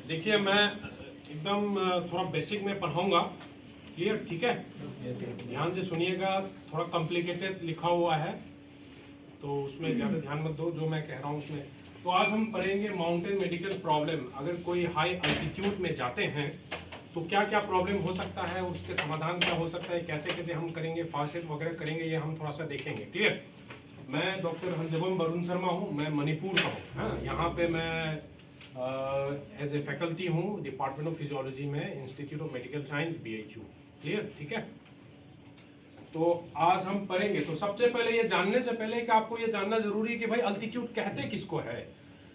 देखिए मैं एकदम थोड़ा बेसिक में पढ़ाऊंगा, क्लियर? ठीक है, ध्यान से सुनिएगा। थोड़ा कॉम्प्लिकेटेड लिखा हुआ है तो उसमें ज़्यादा ध्यान मत दो जो मैं कह रहा हूँ उसमें। तो आज हम पढ़ेंगे माउंटेन मेडिकल प्रॉब्लम। अगर कोई हाई अल्टीट्यूड में जाते हैं तो क्या क्या प्रॉब्लम हो सकता है, उसके समाधान क्या हो सकता है, कैसे कैसे हम करेंगे, फासिल वगैरह करेंगे, ये हम थोड़ा सा देखेंगे। क्लियर? मैं डॉक्टर हंजबम वरुण शर्मा हूँ, मैं मणिपुर का हूँ। हाँ, यहाँ पे मैं एज ए फैकल्टी हूँ डिपार्टमेंट ऑफ फिजियोलॉजी में, institute of medical science BHU। Clear? ठीक है, तो आज हम पढ़ेंगे। तो सबसे पहले ये जानने से पहले कि आपको ये जानना जरूरी है कि भाई अल्टीट्यूड कहते किसको है,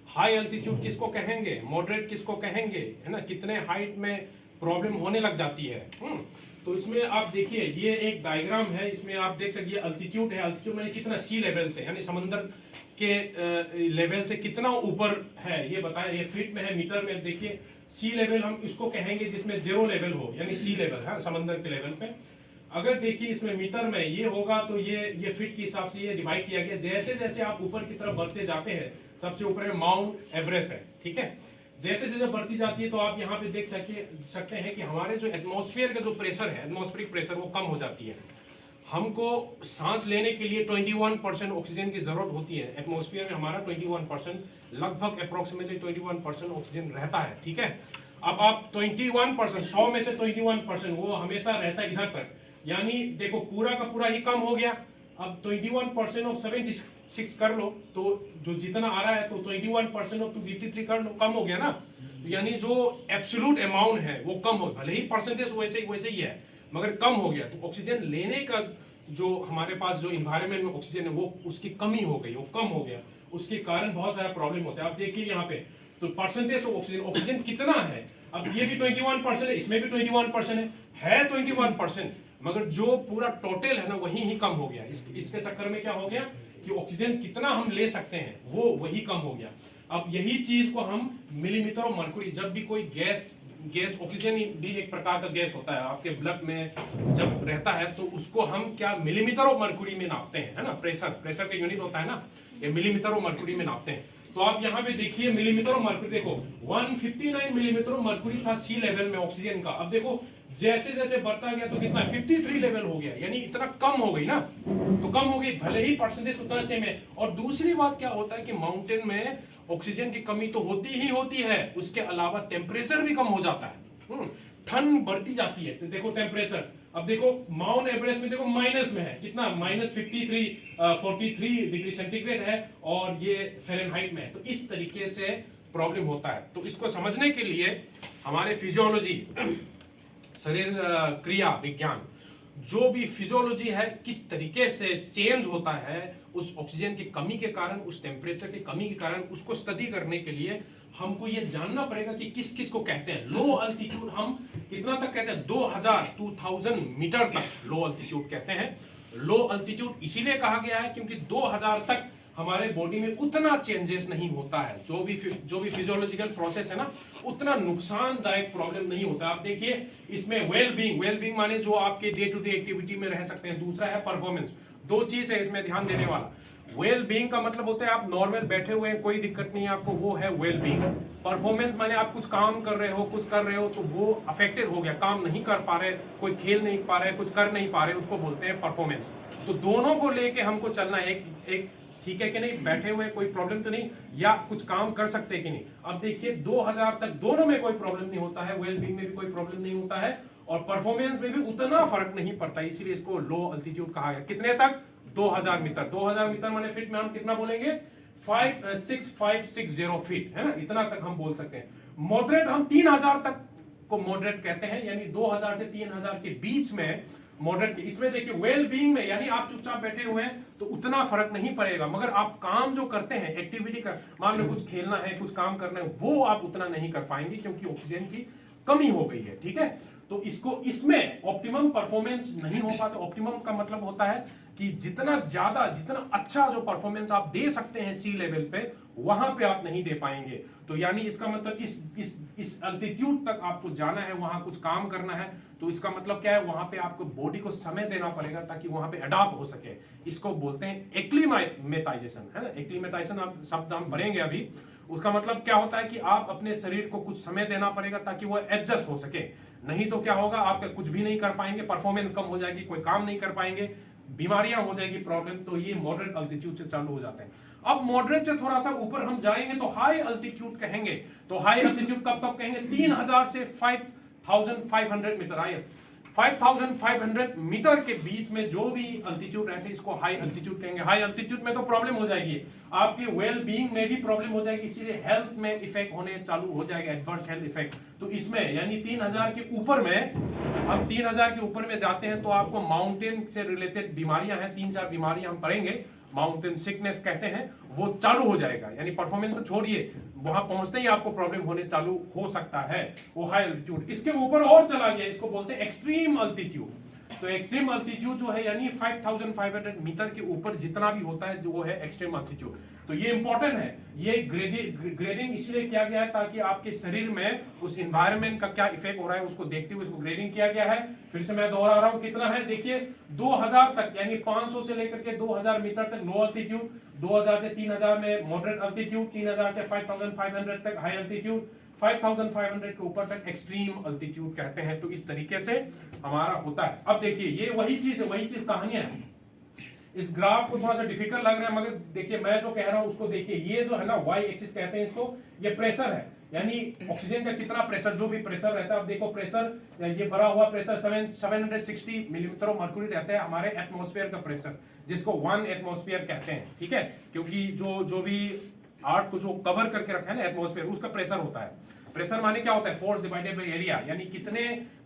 हाई अल्टीट्यूड किसको कहेंगे, मॉडरेट किसको कहेंगे, है ना, कितने हाइट में प्रॉब्लम होने लग जाती है। तो इसमें आप देखिए, ये एक डायग्राम है, इसमें आप देख सकते अल्टीट्यूड है। अल्टीट्यूड मैंने कितना सी लेवल से, यानी समंदर के लेवल से कितना ऊपर है ये बताया। ये फीट में है, मीटर में। देखिए सी लेवल हम इसको कहेंगे जिसमें 0 लेवल हो, यानी सी लेवल है समंदर के लेवल पे। अगर देखिए इसमें मीटर में ये होगा तो ये फीट के हिसाब से ये डिवाइड किया गया। जैसे जैसे आप ऊपर की तरफ बढ़ते जाते हैं, सबसे ऊपर में माउंट एवरेस्ट है, ठीक है। जैसे जैसे बढ़ती जाती है तो आप यहाँ पे देख सकते हैं कि हमारे जो एटमॉस्फेयर का जो प्रेशर है, एटमॉस्फेरिक प्रेशर, वो कम हो जाती है। हमको सांस लेने के लिए 21% ऑक्सीजन की जरूरत होती है। एटमॉस्फेयर में हमारा 21%, लगभग अप्रोक्सीमेटली 21% ऑक्सीजन रहता है, ठीक है। अब आप 21%, 100 में से 21% वो हमेशा रहता है इधर पर, यानी देखो पूरा का पूरा ही कम हो गया। अब 21% ऑफ 76 कर लो तो जो जितना आ रहा है, तो 21% ऑफ 253 कर लो, कम हो गया ना। यानी जो एब्सोल्यूट अमाउंट है वो कम हो, भले ही परसेंटेज वैसे ही है मगर कम हो गया। तो ऑक्सीजन लेने का जो हमारे पास जो इन्वायरमेंट में ऑक्सीजन है वो उसकी कमी हो गई, वो कम हो गया। उसके कारण बहुत सारा प्रॉब्लम होता है। आप देखिए यहाँ पे तो परसेंटेज ऑफ ऑक्सीजन, ऑक्सीजन कितना है, अब ये भी 21% है, इसमें भी 21% है 21%, मगर जो पूरा टोटल है ना वही ही कम हो गया। इसके चक्कर में क्या हो गया कि ऑक्सीजन कितना हम ले सकते हैं वो वही कम हो गया। अब यही चीज को हम मिलीमीटर ऑफ मर्क्यूरी, जब भी कोई गैस ऑक्सीजन भी एक प्रकार का गैस होता है, आपके ब्लड में जब रहता है तो उसको हम क्या मिलीमीटर ऑफ मर्क्यूरी में नापते हैं, है ना। प्रेशर का यूनिट होता है ना, ये मिलीमीटर ऑफ मर्क्यूरी में नापते हैं। तो आप यहाँ पे देखिए मिलीमीटर ऑफ मर्क्यूरी, देखो 159 मिलीमीटर ऑफ मर्क्यूरी था सी लेवल में ऑक्सीजन का। अब देखो जैसे जैसे बढ़ता गया तो कितना 53 लेवल हो गया, यानी इतना कम हो गई ना। तो कम हो गई, भले ही परसेंटेज उतना सेम है। और दूसरी बात क्या होता है कि माउंटेन में ऑक्सीजन की कमी तो होती ही होती है, उसके अलावा टेम्परेचर भी कम हो जाता है, ठंड बढ़ती जाती है। तो देखो टेम्परेचर, अब देखो माउंट एवरेस्ट में देखो माइनस में है, कितना -43 डिग्री सेंटीग्रेड है, और ये फ़ारेनहाइट में है। तो इस तरीके से प्रॉब्लम होता है। तो इसको समझने के लिए हमारे फिजियोलॉजी, शरीर क्रिया विज्ञान, जो भी फिजियोलॉजी है, किस तरीके से चेंज होता है उस ऑक्सीजन की कमी के कारण, उस टेम्परेचर की कमी के कारण, उसको स्टडी करने के लिए हमको ये जानना पड़ेगा कि किस किस को कहते हैं लो अल्टीट्यूड। हम कितना तक कहते हैं, 2000 मीटर तक लो अल्टीट्यूड कहते हैं। लो अल्टीट्यूड इसीलिए कहा गया है क्योंकि 2000 तक हमारे बॉडी में उतना चेंजेस नहीं होता है, जो भी फिजियोलॉजिकल प्रोसेस है ना, उतना नुकसानदायक प्रॉब्लम नहीं होता। आप देखिए इसमें वेल बीइंग माने जो आपके डे टू डे एक्टिविटी में रह सकते हैं। दूसरा है परफॉर्मेंस। दो चीज है इसमें ध्यान देने वाला। वेल बीइंग का मतलब होता है आप नॉर्मल बैठे हुए हैं, कोई दिक्कत नहीं है आपको, वो है वेल बीइंग। परफॉर्मेंस माने आप कुछ काम कर रहे हो, कुछ कर रहे हो तो वो अफेक्टेड हो गया, काम नहीं कर पा रहे, कोई खेल नहीं पा रहे, कुछ कर नहीं पा रहे, उसको बोलते हैं परफॉर्मेंस। तो दोनों को लेके हमको चलना है, एक ठीक है कि नहीं, बैठे हुए कोई प्रॉब्लम तो नहीं, या कुछ काम कर सकते कि नहीं। अब देखिए 2000 तक दोनों में कोई प्रॉब्लम नहीं होता है, वेल बीइंग में भी कोई प्रॉब्लम नहीं होता है, और परफॉर्मेंस में भी उतना फर्क नहीं पड़ता, इसीलिए इसको लो अल्टीट्यूड कहा गया। कितने तक, 2000 मीटर। 2000 मीटर माने फीट में हम कितना बोलेंगे, 6560 फीट, है ना, इतना तक हम बोल सकते हैं। मॉडरेट हम 3000 तक को मॉडरेट कहते हैं, यानी 2000 से 3000 के बीच में मॉडरेट। इसमें देखिए वेल बीइंग में, यानी आप चुपचाप बैठे हुए हैं तो उतना फर्क नहीं पड़ेगा, मगर आप काम जो करते हैं, एक्टिविटी कर, मान लो कुछ खेलना है, कुछ काम करना है, वो आप उतना नहीं कर पाएंगे क्योंकि ऑक्सीजन की कमी हो गई है, ठीक है। तो इसमें ऑप्टिमम परफॉर्मेंस नहीं हो पाता। ऑप्टिमम का मतलब होता है कि जितना ज्यादा, जितना अच्छा जो परफॉर्मेंस आप दे सकते हैं सी लेवल पे, वहां पे आप नहीं दे पाएंगे। तो यानी इसका मतलब इस अल्टीट्यूड तक आपको जाना है, वहां कुछ काम करना है, तो इसका मतलब क्या है, वहां पे आपको बॉडी को समय देना पड़ेगा ताकि वहां पे अडॉप्ट हो सके। इसको बोलते हैं एक्लीमेटाइजेशन, है ना। एक्लीमेटाइजेशन आप शब्द हम पढ़ेंगे अभी, उसका मतलब क्या होता है कि आप अपने शरीर को कुछ समय देना पड़ेगा ताकि वो एडजस्ट हो सके, नहीं तो क्या होगा, आप कुछ भी नहीं कर पाएंगे, परफॉर्मेंस कम हो जाएगी, कोई काम नहीं कर पाएंगे, बीमारियां हो जाएगी, प्रॉब्लम। तो ये मॉडरेट अल्टीट्यूड से चालू हो जाते हैं। अब मॉडरेट से थोड़ा सा ऊपर हम जाएंगे तो हाई अल्टीट्यूड कहेंगे। तो हाई अल्टीट्यूड कब कहेंगे, 3000 से 5500 मीटर। आइए 5500 मीटर के बीच में जो भी अल्टीट्यूड रहते हैं इसको हाई अल्टीट्यूड कहेंगे। हाई अल्टीट्यूड में तो प्रॉब्लम हो जाएगी, आपकी वेल बीइंग में भी प्रॉब्लम हो जाएगी, इसीलिए हेल्थ में इफेक्ट होने चालू हो जाएगा, एडवर्स हेल्थ इफेक्ट। तो इसमें यानी 3000 के ऊपर में, हम 3000 के ऊपर में जाते हैं तो आपको माउंटेन से रिलेटेड बीमारियां हैं, 3-4 बीमारियां हम पढ़ेंगे, माउंटेन सिकनेस कहते हैं, वो चालू हो जाएगा। यानी परफॉर्मेंस को छोड़िए, वहां पहुंचते ही आपको प्रॉब्लम होने चालू हो सकता है, वो हाई अल्टीट्यूड। इसके ऊपर और चला गया, इसको बोलते हैं एक्सट्रीम अल्टीट्यूड। तो एक्सट्रीम अल्टीट्यूड जो है यानी 5500 मीटर के ऊपर जितना भी होता है जो वो है एक्सट्रीम अल्टीट्यूड। तो ये इंपॉर्टेंट है, ये ग्रेडिंग इसलिए किया गया है ताकि आपके शरीर में उस एनवायरनमेंट का क्या इफेक्ट हो रहा है उसको देखते हुए इसको ग्रेडिंग किया गया है। फिर से मैं दोहरा रहा हूं, कितना है देखिए, 2000 तक यानी 500 से लेकर के 2000 मीटर तक लो अल्टीट्यूड, 2000 से 3000 में मॉडरेट अल्टीट्यूड, 3000 से 5500 तक हाई अल्टीट्यूड, 5500 के ऊपर तक एक्सट्रीम अल्टीट्यूड कहते हैं। तो इस तरीके से हमारा होता है। अब देखिए ये वही चीज है, वही चीज कहानियां है। इस ग्राफ को थोड़ा सा डिफिकल्ट लग रहा है मगर देखिए मैं जो कह रहा हूं उसको देखिए, ये जो है ना वाई एक्सिस कहते हैं इसको, ये प्रेशर है, यानी ऑक्सीजन का कितना प्रेशर, जो भी प्रेशर रहता है। अब देखो प्रेशर, ये भरा हुआ प्रेशर 760 मिलीमीटर मर्क्यूरी रहता है हमारे एटमॉस्फेयर का प्रेशर, जिसको 1 एटमॉस्फेयर कहते हैं, ठीक है, क्योंकि जो भी आर्ट को जो कवर करके रखा है ना एटमॉस्फेयर, उसका प्रेशर होता है। प्रेशर माने क्या होता है, फोर्स डिवाइडेड बाय एरिया, यानी कितने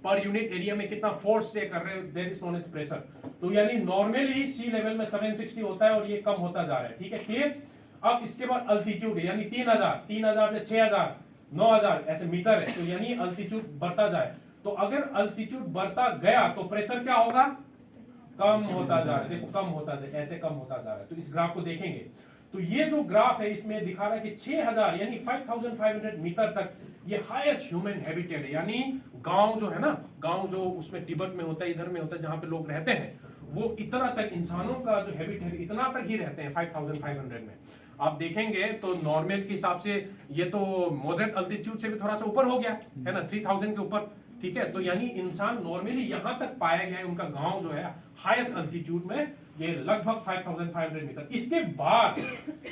पर यूनिट एरिया में कितना फोर्स से कर रहे हैं, that is known as pressure. तो यानी नॉर्मली सी लेवल में 760 होता है और ये कम होता जा रहा है, ठीक है, क्लियर। अब इसके बाद अल्टीट्यूड है, यानी 3000 से 6000 9000 ऐसे मीटर है, तो यानी अल्टीट्यूड बढ़ता जाए। तो अगर अल्टीट्यूड बढ़ता गया तो प्रेशर क्या होगा, कम होता जा रहा है, देखो कम होता जाए, ऐसे कम होता जा रहा है। तो इस ग्राफ को देखेंगे तो ये जो ग्राफ है इसमें दिखा रहा है कि 6000 यानी 5500 मीटर तक ये हाईएस्ट ह्यूमन हैबिटेट है, यानी गांव जो है ना, गांव जो उसमें तिब्बत में होता है, इधर में होता है, जहां पे लोग रहते हैं, वो इतना तक इंसानों का जो हैबिटेट इतना तक ही रहते हैं 5500 में। आप देखेंगे तो नॉर्मल के हिसाब से ये तो मॉडरेट अल्टीट्यूड से भी थोड़ा सा ऊपर हो गया है ना, 3000 के ऊपर, ठीक है। तो यानी इंसान नॉर्मली यहां तक पाया गया है, उनका गांव जो है हाईएस्ट अल्टीट्यूड में, ये लगभग 5500 मीटर।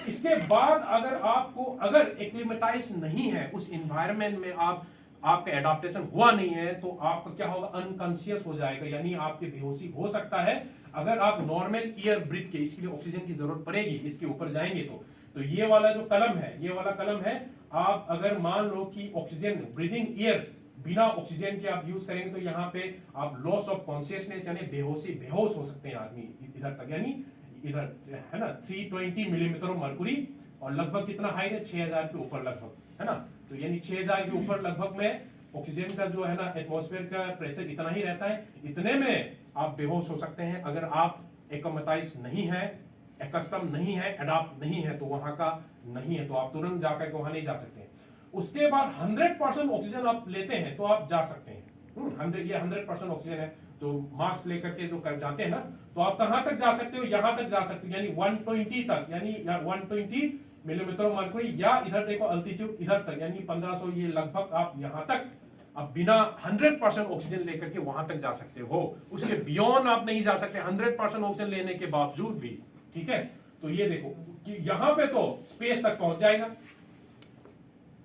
इसके बाद अगर आपको अगर एक्लिमेटाइज नहीं है उस एनवायरनमेंट में, आपका एडाप्टेशन हुआ नहीं है, तो आपका क्या होगा, अनकॉन्शियस हो जाएगा, यानी आपकी बेहोशी हो सकता है अगर आप नॉर्मल एयर ब्रीथ के, इसके लिए ऑक्सीजन की जरूरत पड़ेगी, इसके ऊपर जाएंगे तो ये वाला जो कलम है, ये वाला कलम है, आप अगर मान लो कि ऑक्सीजन ब्रीदिंग एयर बिना ऑक्सीजन के आप यूज करेंगे तो यहाँ पे आप लॉस ऑफ कॉन्शियसनेस यानी बेहोश हो सकते हैं आदमी इधर तक, यानी इधर है ना 320 मिलीमीटर मर्कुरी, और लगभग कितना हाई है, 6000 के ऊपर लगभग, है ना। तो यानी 6000 के ऊपर लगभग में ऑक्सीजन का जो है ना एटमॉस्फेयर का प्रेशर इतना ही रहता है, इतने में आप बेहोश हो सकते हैं अगर आप एक्लिमेटाइज नहीं है, एकस्टम नहीं है, अडॉप्ट नहीं है, तो वहां का नहीं है, तो आप तुरंत जाकर वहां नहीं जा सकते हैं। उसके बाद 100% ऑक्सीजन आप लेते हैं तो आप जा सकते हैं, 100% ऑक्सीजन है, तो मास्क लेकर के जो कर जाते हैं ना, तो आप कहां तक जा सकते हो, यहां तक जा सकते हो, यानी 120 तक, यानी 120 मिलीमीटर मर्क्यूरी, या इधर देखो अल्टीट्यूड इधर तक यानी 1500, ये लगभग आप यहां तक अब बिना 100% ऑक्सीजन लेकर के वहां तक जा सकते हो, उसके बियॉन्ड आप नहीं जा सकते 100% ऑक्सीजन लेने के बावजूद भी, ठीक है। तो ये देखो कि यहां पे तो स्पेस तक पहुंच जाएगा,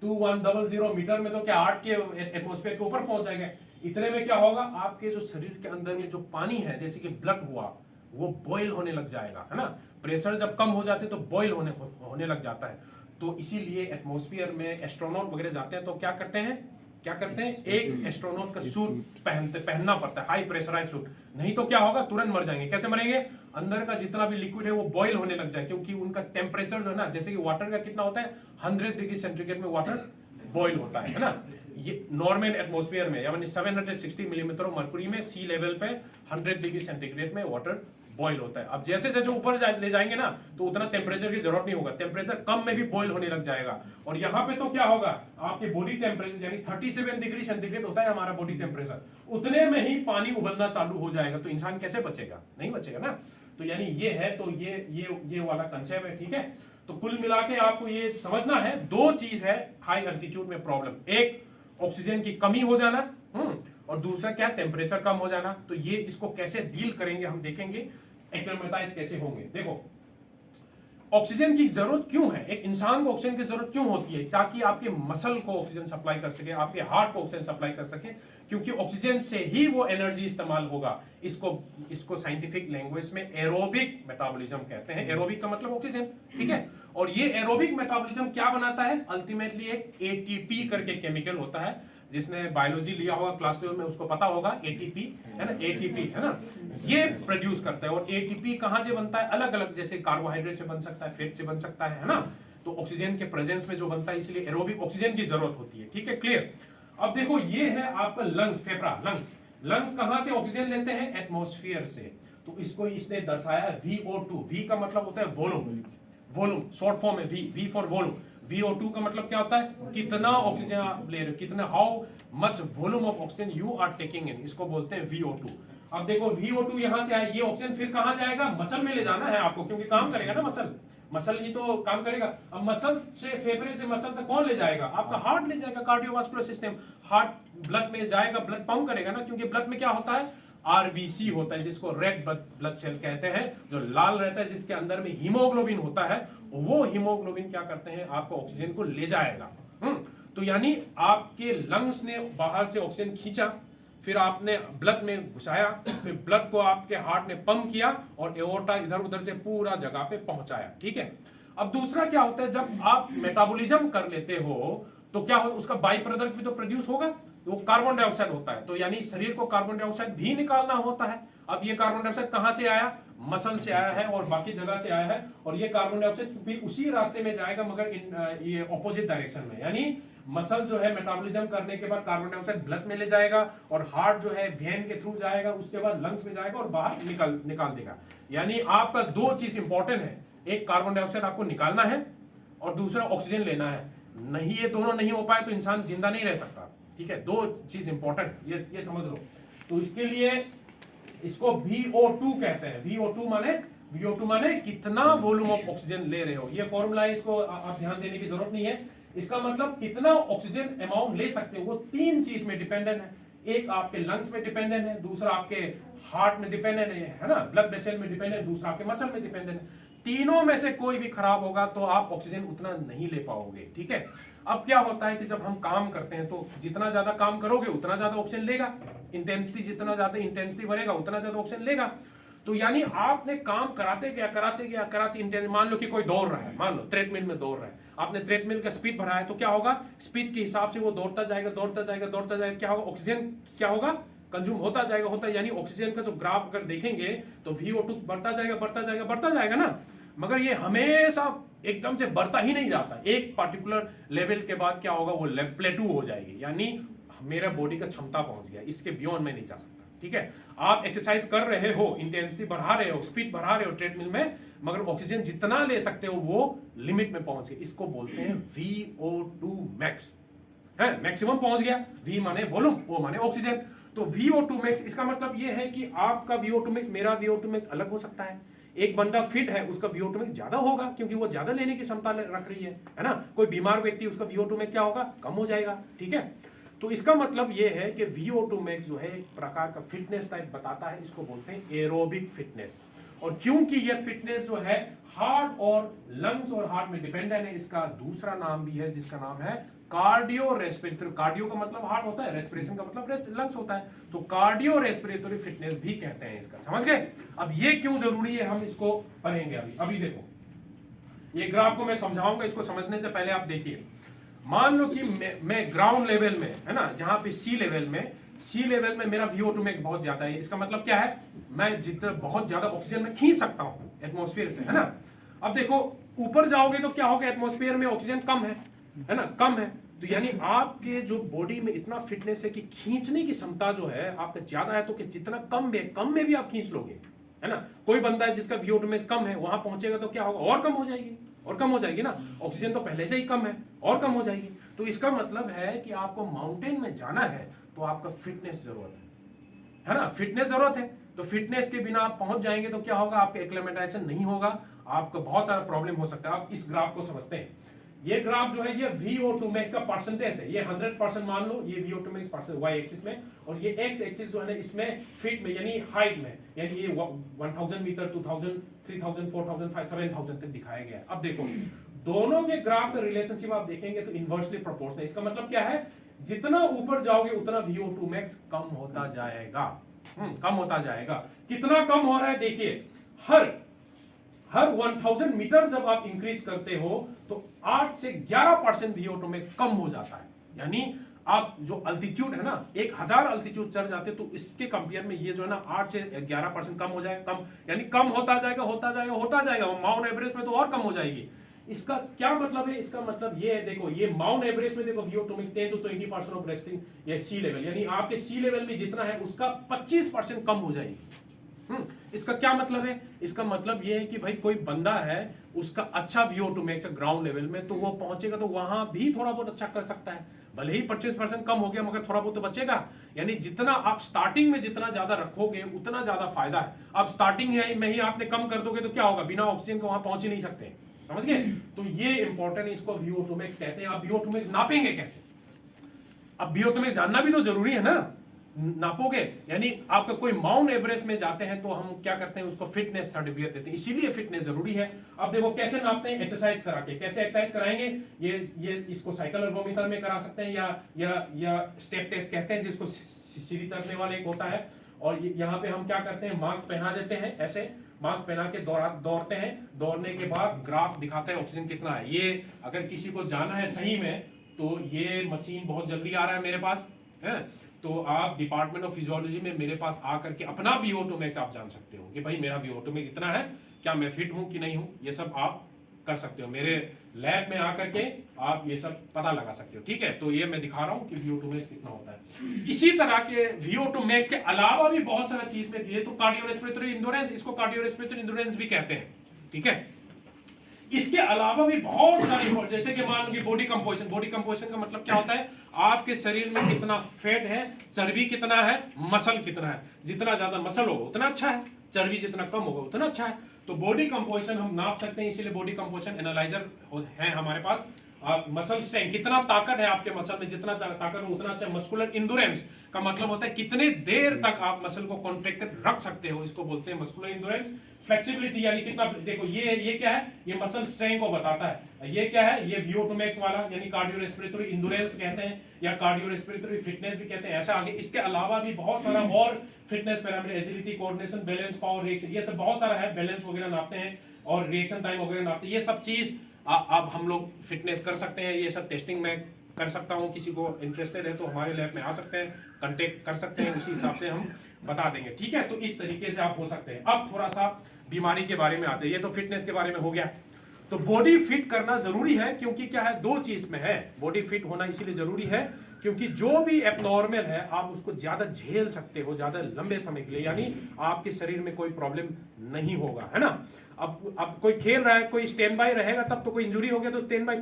2100 मीटर में तो क्या 8 के एटमॉस्फेयर के ऊपर पहुंच जाएगा। इतने में क्या होगा, आपके जो शरीर के अंदर में जो पानी है, जैसे कि ब्लड हुआ, वो बॉईल होने लग जाएगा, है ना। प्रेशर जब कम हो जाते तो बॉईल होने लग जाता है। तो इसीलिए एटमॉस्फेयर में एस्ट्रोनॉट वगैरह जाते हैं तो क्या करते हैं, एक एस्ट्रोनॉट का सूट पहनना पड़ता है, हाई प्रेशराइज सूट, नहीं तो क्या होगा, तुरंत मर जाएंगे। कैसे मरेंगे, अंदर का जितना भी लिक्विड है वो बॉईल होने लग जाए, क्योंकि उनका टेम्परेचर जो है ना, जैसे कि वाटर का कितना होता है, 100 डिग्री सेंटीग्रेड में वाटर बॉईल होता है ना। ये नॉर्मल एटमॉस्फेयर में यानी 760 मिलीमीटर मर्क्यूरी में सी लेवल पे 100 डिग्री सेंटीग्रेड में वाटर बॉईल होता है। अब जैसे जैसे ऊपर ले जाएंगे ना तो उतना टेम्परेचर की जरूरत नहीं होगा, टेम्परेचर कम में भी बॉईल होने लग जाएगा। और यहाँ पे तो क्या होगा, आपके बॉडी टेम्परेचर यानी 37 डिग्री सेंटीग्रेड होता है हमारा बॉडी टेम्परेचर, उतने में ही पानी उबलना चालू हो जाएगा। तो इंसान कैसे बचेगा, नहीं बचेगा ना। तो यानी ये है, तो ये वाला कंसेप्ट है, ठीक है। तो कुल मिला के आपको ये समझना है, दो चीज है हाई एल्टीट्यूड में प्रॉब्लम, एक ऑक्सीजन की कमी हो जाना, और दूसरा क्या, टेम्परेचर कम हो जाना। तो ये इसको कैसे डील करेंगे हम देखेंगे, एक्लेमेटाइज कैसे होंगे। देखो ऑक्सीजन की जरूरत क्यों है, एक इंसान को ऑक्सीजन की जरूरत क्यों होती है, ताकि आपके मसल को ऑक्सीजन सप्लाई कर सके, आपके हार्ट को ऑक्सीजन सप्लाई कर सके, क्योंकि ऑक्सीजन से ही वो एनर्जी इस्तेमाल होगा। इसको साइंटिफिक लैंग्वेज में एरोबिक मेटाबॉलिज्म कहते हैं। एरोबिक का मतलब ऑक्सीजन, ठीक है। और ये एरोबिक मेटाबॉलिज्म क्या बनाता है, अल्टीमेटली एक एटीपी करके केमिकल होता है, जिसने बायोलॉजी लिया होगा क्लास 12 में उसको पता होगा, एटीपी है ना, एटीपी है ना, ये प्रोड्यूस करता है। और एटीपी कहां से बनता है, अलग अलग, जैसे कार्बोहाइड्रेट से बन सकता है, फैट से बन सकता है ना। तो ऑक्सीजन के प्रेजेंस में जो बनता है, इसलिए एरोबिक ऑक्सीजन की जरूरत होती है, ठीक है, क्लियर। अब देखो ये है आपका लंग्स, फेफड़ा, लंग्स कहां से ऑक्सीजन लेते हैं, एटमॉस्फेयर से। तो इसको इसने दर्शाया VO2, V का मतलब होता है वॉल्यूम, शॉर्ट फॉर्म है V फॉर वॉल्यूम। VO2 का मतलब क्या होता है, कितना ऑक्सीजन आप ले रहे हो, कितना, how much volume of oxygen you are taking in, इसको बोलते हैं VO2। अब देखो VO2 यहां से आया, ये ऑक्सीजन फिर कहां जाएगा, मसल में ले जाना है आपको, क्योंकि काम करेगा ना मसल ही तो काम करेगा। अब मसल से, फेफड़े से मसल तक कौन ले जाएगा, आपका हार्ट ले जाएगा, कार्डियोवास्कुलर सिस्टम, हार्ट ब्लड में जाएगा, ब्लड पंप करेगा ना, क्योंकि ब्लड में क्या होता है, आरबीसी होता है, जिसको रेड ब्लड सेल कहते हैं, जो लाल रहता है, जिसके अंदर में हीमोग्लोबिन होता है। वो हीमोग्लोबिन क्या करते हैं, आपको ऑक्सीजन को ले जाएगा। तो यानी आपके लंग्स ने बाहर से ऑक्सीजन खींचा, फिर आपने ब्लड में घुसाया, फिर ब्लड को आपके हार्ट ने पंप किया, और एओर्टा इधर उधर से पूरा जगह पे पहुंचाया, ठीक है। अब दूसरा क्या होता है, जब आप मेटाबॉलिज्म कर लेते हो तो क्या हो, उसका बाई प्रोडक्ट भी तो प्रोड्यूस होगा, वो कार्बन डाइऑक्साइड होता है। तो यानी शरीर को कार्बन डाइऑक्साइड भी निकालना होता है। अब ये कार्बन डाइऑक्साइड कहां से आया, मसल से आया है और बाकी जगह से आया है, और ये कार्बन डाइऑक्साइड भी उसी रास्ते में जाएगा, मगर ये ऑपोजिट डायरेक्शन में। यानी मसल जो है मेटाबॉलिज्म करने के बाद कार्बन डाइऑक्साइड ब्लड में ले जाएगा, और हार्ट जो है वेन के थ्रू जाएगा, उसके बाद लंग्स में जाएगा और बाहर निकाल देगा। यानी आपका दो चीज इंपॉर्टेंट है, एक कार्बन डाइऑक्साइड आपको निकालना है, और दूसरा ऑक्सीजन लेना है। नहीं, ये दोनों नहीं हो पाए तो इंसान जिंदा नहीं रह सकता, ठीक है। दो चीज इंपॉर्टेंट, ये समझ लो। तो इसके लिए इसको VO2 कहते हैं। VO2 माने कितना वॉल्यूम ऑफ ऑक्सीजन ले रहे हो, ये फॉर्मूला है, इसको आप ध्यान देने की जरूरत नहीं है। इसका मतलब कितना ऑक्सीजन अमाउंट ले सकते हो, वो तीन चीज में डिपेंडेंट है। एक आपके लंग्स में डिपेंडेंट है, दूसरा आपके हार्ट में डिपेंडेंट है ना, ब्लड वेसल में डिपेंडेंट है, दूसरा आपके मसल में डिपेंडेंट है। तीनों में से कोई भी खराब होगा तो आप ऑक्सीजन उतना नहीं ले पाओगे, ठीक है। अब क्या होता है कि जब हम काम करते हैं तो जितना ज्यादा काम करोगे उतना ज्यादा ऑक्सीजन लेगा, इंटेंसिटी जितना ज्यादा इंटेंसिटी बढ़ेगा उतना ज्यादा ऑक्सीजन लेगा। तो यानी आपने काम कराते गया, मान लो कि कोई दौड़ रहा है, मान लो ट्रेडमिल में दौड़ रहा है, आपने ट्रेडमिल का स्पीड बढ़ाया, तो क्या होगा, स्पीड के हिसाब से वो दौड़ता जाएगा, क्या होगा, ऑक्सीजन क्या होगा, कंज्यूम होता जाएगा। यानी ऑक्सीजन का जो ग्राफ अगर देखेंगे तो VO2 बढ़ता जाएगा ना, मगर ये हमेशा एकदम से बढ़ता ही नहीं जाता। एक पर्टिकुलर लेवल के बाद क्या होगा, वो प्लेटू हो जाएगी, यानी मेरा बॉडी का क्षमता पहुंच गया, इसके बियॉन्ड में नहीं जा सकता, ठीक है। आप एक्सरसाइज कर रहे हो, इंटेंसिटी बढ़ा रहे हो, स्पीड बढ़ा रहे हो ट्रेडमिल में, मगर ऑक्सीजन जितना ले सकते हो वो लिमिट में पहुंच गए, इसको बोलते हैं VO2 मैक्स है, मैक्सिमम पहुंच गया। V माने वॉल्यूम, O माने ऑक्सीजन। तो VO2 मैक्स, इसका मतलब ये है कि आपका VO2 मैक्स, मेरा VO2 मैक्स अलग हो सकता है। एक बंदा फिट है, उसका VO2 मैक्स ज्यादा होगा, क्योंकि वो ज्यादा लेने की क्षमता रख रही है ना। कोई बीमार व्यक्ति, उसका VO2 मैक्स क्या होगा, कम हो जाएगा, ठीक है। तो इसका मतलब ये है कि VO2 मैक्स जो है एक प्रकार का फिटनेस टाइप बताता है, इसको बोलते हैं एरोबिक फिटनेस। और क्योंकि ये फिटनेस जो है हार्ट और लंग्स और हार्ट में डिपेंडेंट है, इसका दूसरा नाम भी है, जिसका नाम है कार्डियो रेस्पिरेटरी। कार्डियो का मतलब हार्ट होता है, रेस्पिरेशन का मतलब लंग्स होता है, तो कार्डियो रेस्पिरेटरी फिटनेस भी कहते हैं इसका, समझ गए। अब ये क्यों जरूरी है, हम इसको पढ़ेंगे अभी देखो, ये ग्राफ को मैं समझाऊंगा, इसको समझने से पहले आप देखिए। मान लो कि मैं ग्राउंड लेवल में, है ना, जहां पे सी लेवल में मेरा VO2 मैक्स बहुत ज्यादा है। इसका मतलब क्या है, मैं जितना बहुत ज्यादा ऑक्सीजन में खींच सकता हूं एटमॉस्फेयर से, है ना। अब देखो ऊपर जाओगे तो क्या होगा, एटमॉस्फेयर में ऑक्सीजन कम है ना, कम है। तो यानी आपके जो बॉडी में इतना फिटनेस है कि खींचने की क्षमता जो है आपका ज्यादा है, तो कि जितना कम में भी आप खींच लोगे, है ना। कोई बंदा है जिसका VO2 मैक्स कम है, वहां पहुंचेगा तो क्या होगा, और कम हो जाएगी ना, ऑक्सीजन तो पहले से ही कम है, और कम हो जाएगी। तो इसका मतलब है कि आपको माउंटेन में जाना है तो आपका फिटनेस जरूरत है ना, फिटनेस जरूरत है। तो फिटनेस के बिना आप पहुंच जाएंगे तो क्या होगा, आपका एक्लेमेटाइजेशन नहीं होगा, आपको बहुत सारा प्रॉब्लम हो सकता है। आप इस ग्राफ को समझते हैं, ये ग्राफ जो है ये VO2 max का परसेंटेज है, ये 100% मान लो, ये VO2 max percent y axis में, और ये x एक्सिस जो है ना इसमें फीट में यानी हाइट में, यानी ये 1000 मीटर 2000 3000 4000 7000 तक दिखाया गया है। अब देखो दोनों के ग्राफ का रिलेशनशिप आप देखेंगे तो इनवर्सली प्रोपोर्शनल। इसका मतलब क्या है, जितना ऊपर जाओगे उतना VO2 max कम होता जाएगा, कम होता जाएगा। कितना कम हो रहा है देखिए, हर 1000 मीटर जब आप इंक्रीज करते हो तो 8 से 11% VO2 में कम हो जाता है। यानी आप जो अल्टीट्यूड है ना, 1000 अल्टीट्यूड चढ़ जाते तो इसके कंपेयर में ये जो है ना 8 से 11% कम हो जाए, कम यानी कम होता जाएगा होता जाएगा होता जाएगा। माउंट एवरेस्ट में तो और कम हो जाएगी। इसका क्या मतलब है, इसका मतलब ये है, देखो ये माउंट एवरेस्ट में देखो VO2 में 10 to 20% ऑफ रेस्टिंग या सी लेवल, यानी आपके सी लेवल में जितना है उसका 25% कम हो जाएगी। इसका क्या मतलब है, इसका मतलब ये है कि भाई कोई बंदा है उसका अच्छा VO2 max ग्राउंड लेवल में, तो वो पहुंचेगा तो वहां भी थोड़ा बहुत अच्छा कर सकता है, भले ही 25% कम हो गया मगर थोड़ा बहुत तो बचेगा। यानी जितना आप स्टार्टिंग में जितना ज्यादा रखोगे उतना ज्यादा फायदा है। अब स्टार्टिंग में ही आपने कम कर दोगे तो क्या होगा, बिना ऑक्सीजन के वहां पहुंच ही नहीं सकते, समझ गए। तो ये इंपॉर्टेंट है, इसको VO2 max कहते हैं। आप VO2 max नापेंगे कैसे, अब VO2 max जानना भी तो जरूरी है ना, नापोगे। यानी आपका कोई माउंट एवरेस्ट में जाते हैं तो हम क्या करते हैं, उसको फिटनेस सर्टिफिकेट देते हैं, इसीलिए फिटनेस जरूरी है। अब देखो कैसे नापते हैं, एक्सरसाइज करा के। कैसे एक्सरसाइज कराएंगे, ये इसको साइकिल अर्गोमीटर में करा सकते हैं, या स्टेप टेस्ट कहते हैं जिसको सीढ़ी चढ़ने वाले एक होता है। और यहाँ पे हम क्या करते हैं, मास्क पहना देते हैं, ऐसे मास्क पहना के दौड़ते हैं, दौड़ने के बाद ग्राफ दिखाते हैं ऑक्सीजन कितना है। ये अगर किसी को जाना है सही में तो ये मशीन बहुत जल्दी आ रहा है मेरे पास है, तो आप डिपार्टमेंट ऑफ फिजियोलॉजी में मेरे पास आकर के अपना VO2 max आप जान सकते हो कि भाई मेरा VO2 max इतना है, क्या मैं फिट हूं कि नहीं हूं, ये सब आप कर सकते हो। मेरे लैब में आकर के आप ये सब पता लगा सकते हो, ठीक है। तो ये मैं दिखा रहा हूं कि VO2 max कितना होता है। इसी तरह के VO2 max के अलावा भी बहुत सारा चीज में दिए, तो कार्डियोरेस्पिरेटरी इंड्योरेंस, इसको कार्डियोरेस्पिरेटरी इंड्योरेंस भी कहते हैं, ठीक है। इसके अलावा भी बहुत सारी, जैसे कि मान लो कि बॉडी कंपोजिशन। बॉडी कंपोजिशन का मतलब क्या होता है, आपके शरीर में कितना फैट है, चर्बी कितना है, मसल कितना है। जितना ज्यादा मसल होगा उतना अच्छा है, चर्बी जितना कम होगा उतना अच्छा है। तो बॉडी कंपोजिशन हम नाप सकते हैं, इसीलिए बॉडी कंपोजिशन एनालाइजर है हमारे पास। मसल स्ट्रेंथ, कितना ताकत है आपके मसल में, जितना ताकत हो उतना अच्छा। मस्कुलर इंड्योरेंस का मतलब होता है कितने देर तक आप मसल को कॉन्ट्रैक्टेड रख सकते हो, इसको बोलते हैं मस्कुलर इंड्योरेंस। फ्लेक्सिबिलिटी यानी कितना, देखो ये क्या है, ये मसल स्ट्रेंथ को बताता है। ये क्या है, ये VO2 max वाला यानी कार्डियोरेस्पिरेटरी इंड्योरेंस कहते हैं, या कार्डियोरेस्पिरेटरी फिटनेस भी कहते हैं, ऐसा आगे। इसके अलावा भी बहुत सारा और fitness parameter, agility, coordination, balance, power, reaction, ये सब बहुत सारा है। बैलेंस वगैरह नापते हैं और रिएक्शन टाइम वगैरह नापते हैं। ये सब चीज अब हम लोग फिटनेस कर सकते हैं। ये सब टेस्टिंग में कर सकता हूं, किसी को इंटरेस्टेड है तो हमारे लैब में आ सकते हैं, कांटेक्ट कर सकते हैं, उसी हिसाब से हम बता देंगे, ठीक है। तो इस तरीके से आप हो सकते हैं। अब थोड़ा सा बीमारी के बारे में आते हैं। ये तो फिटनेस के बारे में हो गया। तो बॉडी फिट करना जरूरी है, क्योंकि क्या है, दो चीज में है बॉडी फिट होना, इसीलिए जरूरी है क्योंकि जो भी एबनॉर्मल है आप उसको ज्यादा झेल सकते हो, ज्यादा लंबे समय के लिए, यानी आपके शरीर में कोई प्रॉब्लम नहीं होगा, है ना। अब कोई खेल रहा है, कोई स्टैंड बाय रहेगा, तब तो कोई इंजुरी हो गया तो स्टैंड बाय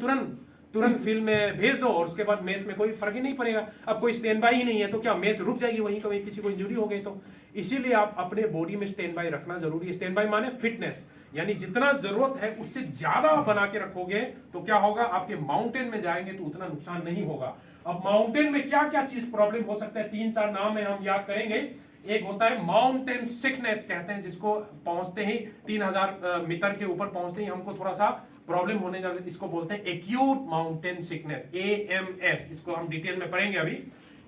तुरंत फील्ड में भेज दो और उसके बाद मैच में कोई फर्क ही नहीं पड़ेगा। अब कोई स्टैंड बाय ही नहीं है तो क्या मैच रुक जाएगी वहीं, कभी किसी को इंजुरी हो गई तो। इसीलिए आप अपने बॉडी में स्टैंड बाय रखना जरूरी है। स्टैंड बाय माने फिटनेस, यानी जितना जरूरत है उससे ज्यादा बना के रखोगे तो क्या होगा, आपके माउंटेन में जाएंगे तो उतना नुकसान नहीं होगा। अब माउंटेन में क्या क्या चीज प्रॉब्लम हो सकता है, 3-4 नाम है, हम याद करेंगे। एक होता है माउंटेन सिकनेस कहते हैं, जिसको पहुंचते ही 3000 मीटर के ऊपर पहुंचते ही हमको थोड़ा सा प्रॉब्लम होने जाती है, इसको बोलते हैं एक्यूट माउंटेन सिकनेस, AMS। इसको हम डिटेल में पढ़ेंगे अभी।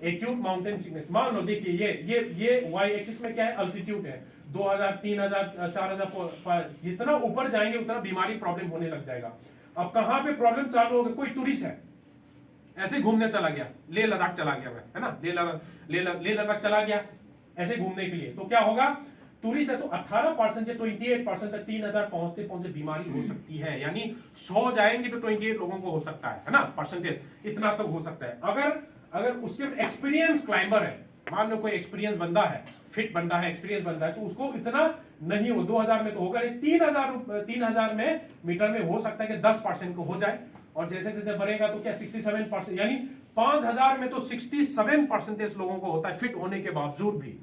एक्यूट माउंटेन सिकनेस, मान लो देखिए ये y एक्सिस में क्या है, अल्टीट्यूड है, 2000 3000 4000, जितना ऊपर जाएंगे उतना बीमारी प्रॉब्लम होने लग जाएगा। अब कहां पे प्रॉब्लम चालू होगा, कोई टूरिस्ट है ऐसे घूमने चला गया, लेह लद्दाख चला गया है ना, लेह लद्दाख चला गया ऐसे घूमने के लिए, तो क्या होगा, टूरिस्ट है तो 18% या 28% तक 3000 पहुंचते पहुंचते बीमारी हो सकती है। यानी 100 जाएंगे तो 28 लोगों को हो सकता है ना, परसेंटेज इतना तक हो सकता है। अगर उसके एक्सपीरियंस क्लाइंबर है, मान लो कोई एक्सपीरियंस बंदा है, फिट बंदा है, एक्सपीरियंस बंदा है, तो उसको इतना नहीं हो, 2000 में तो होगा नहीं, 3000 में मीटर में हो सकता है कि 10% को हो जाए, और जैसे जैसे बढ़ेगा तो क्या 67%, यानी 5000 में तो 67% लोगों को होता है फिट होने के बावजूद भी।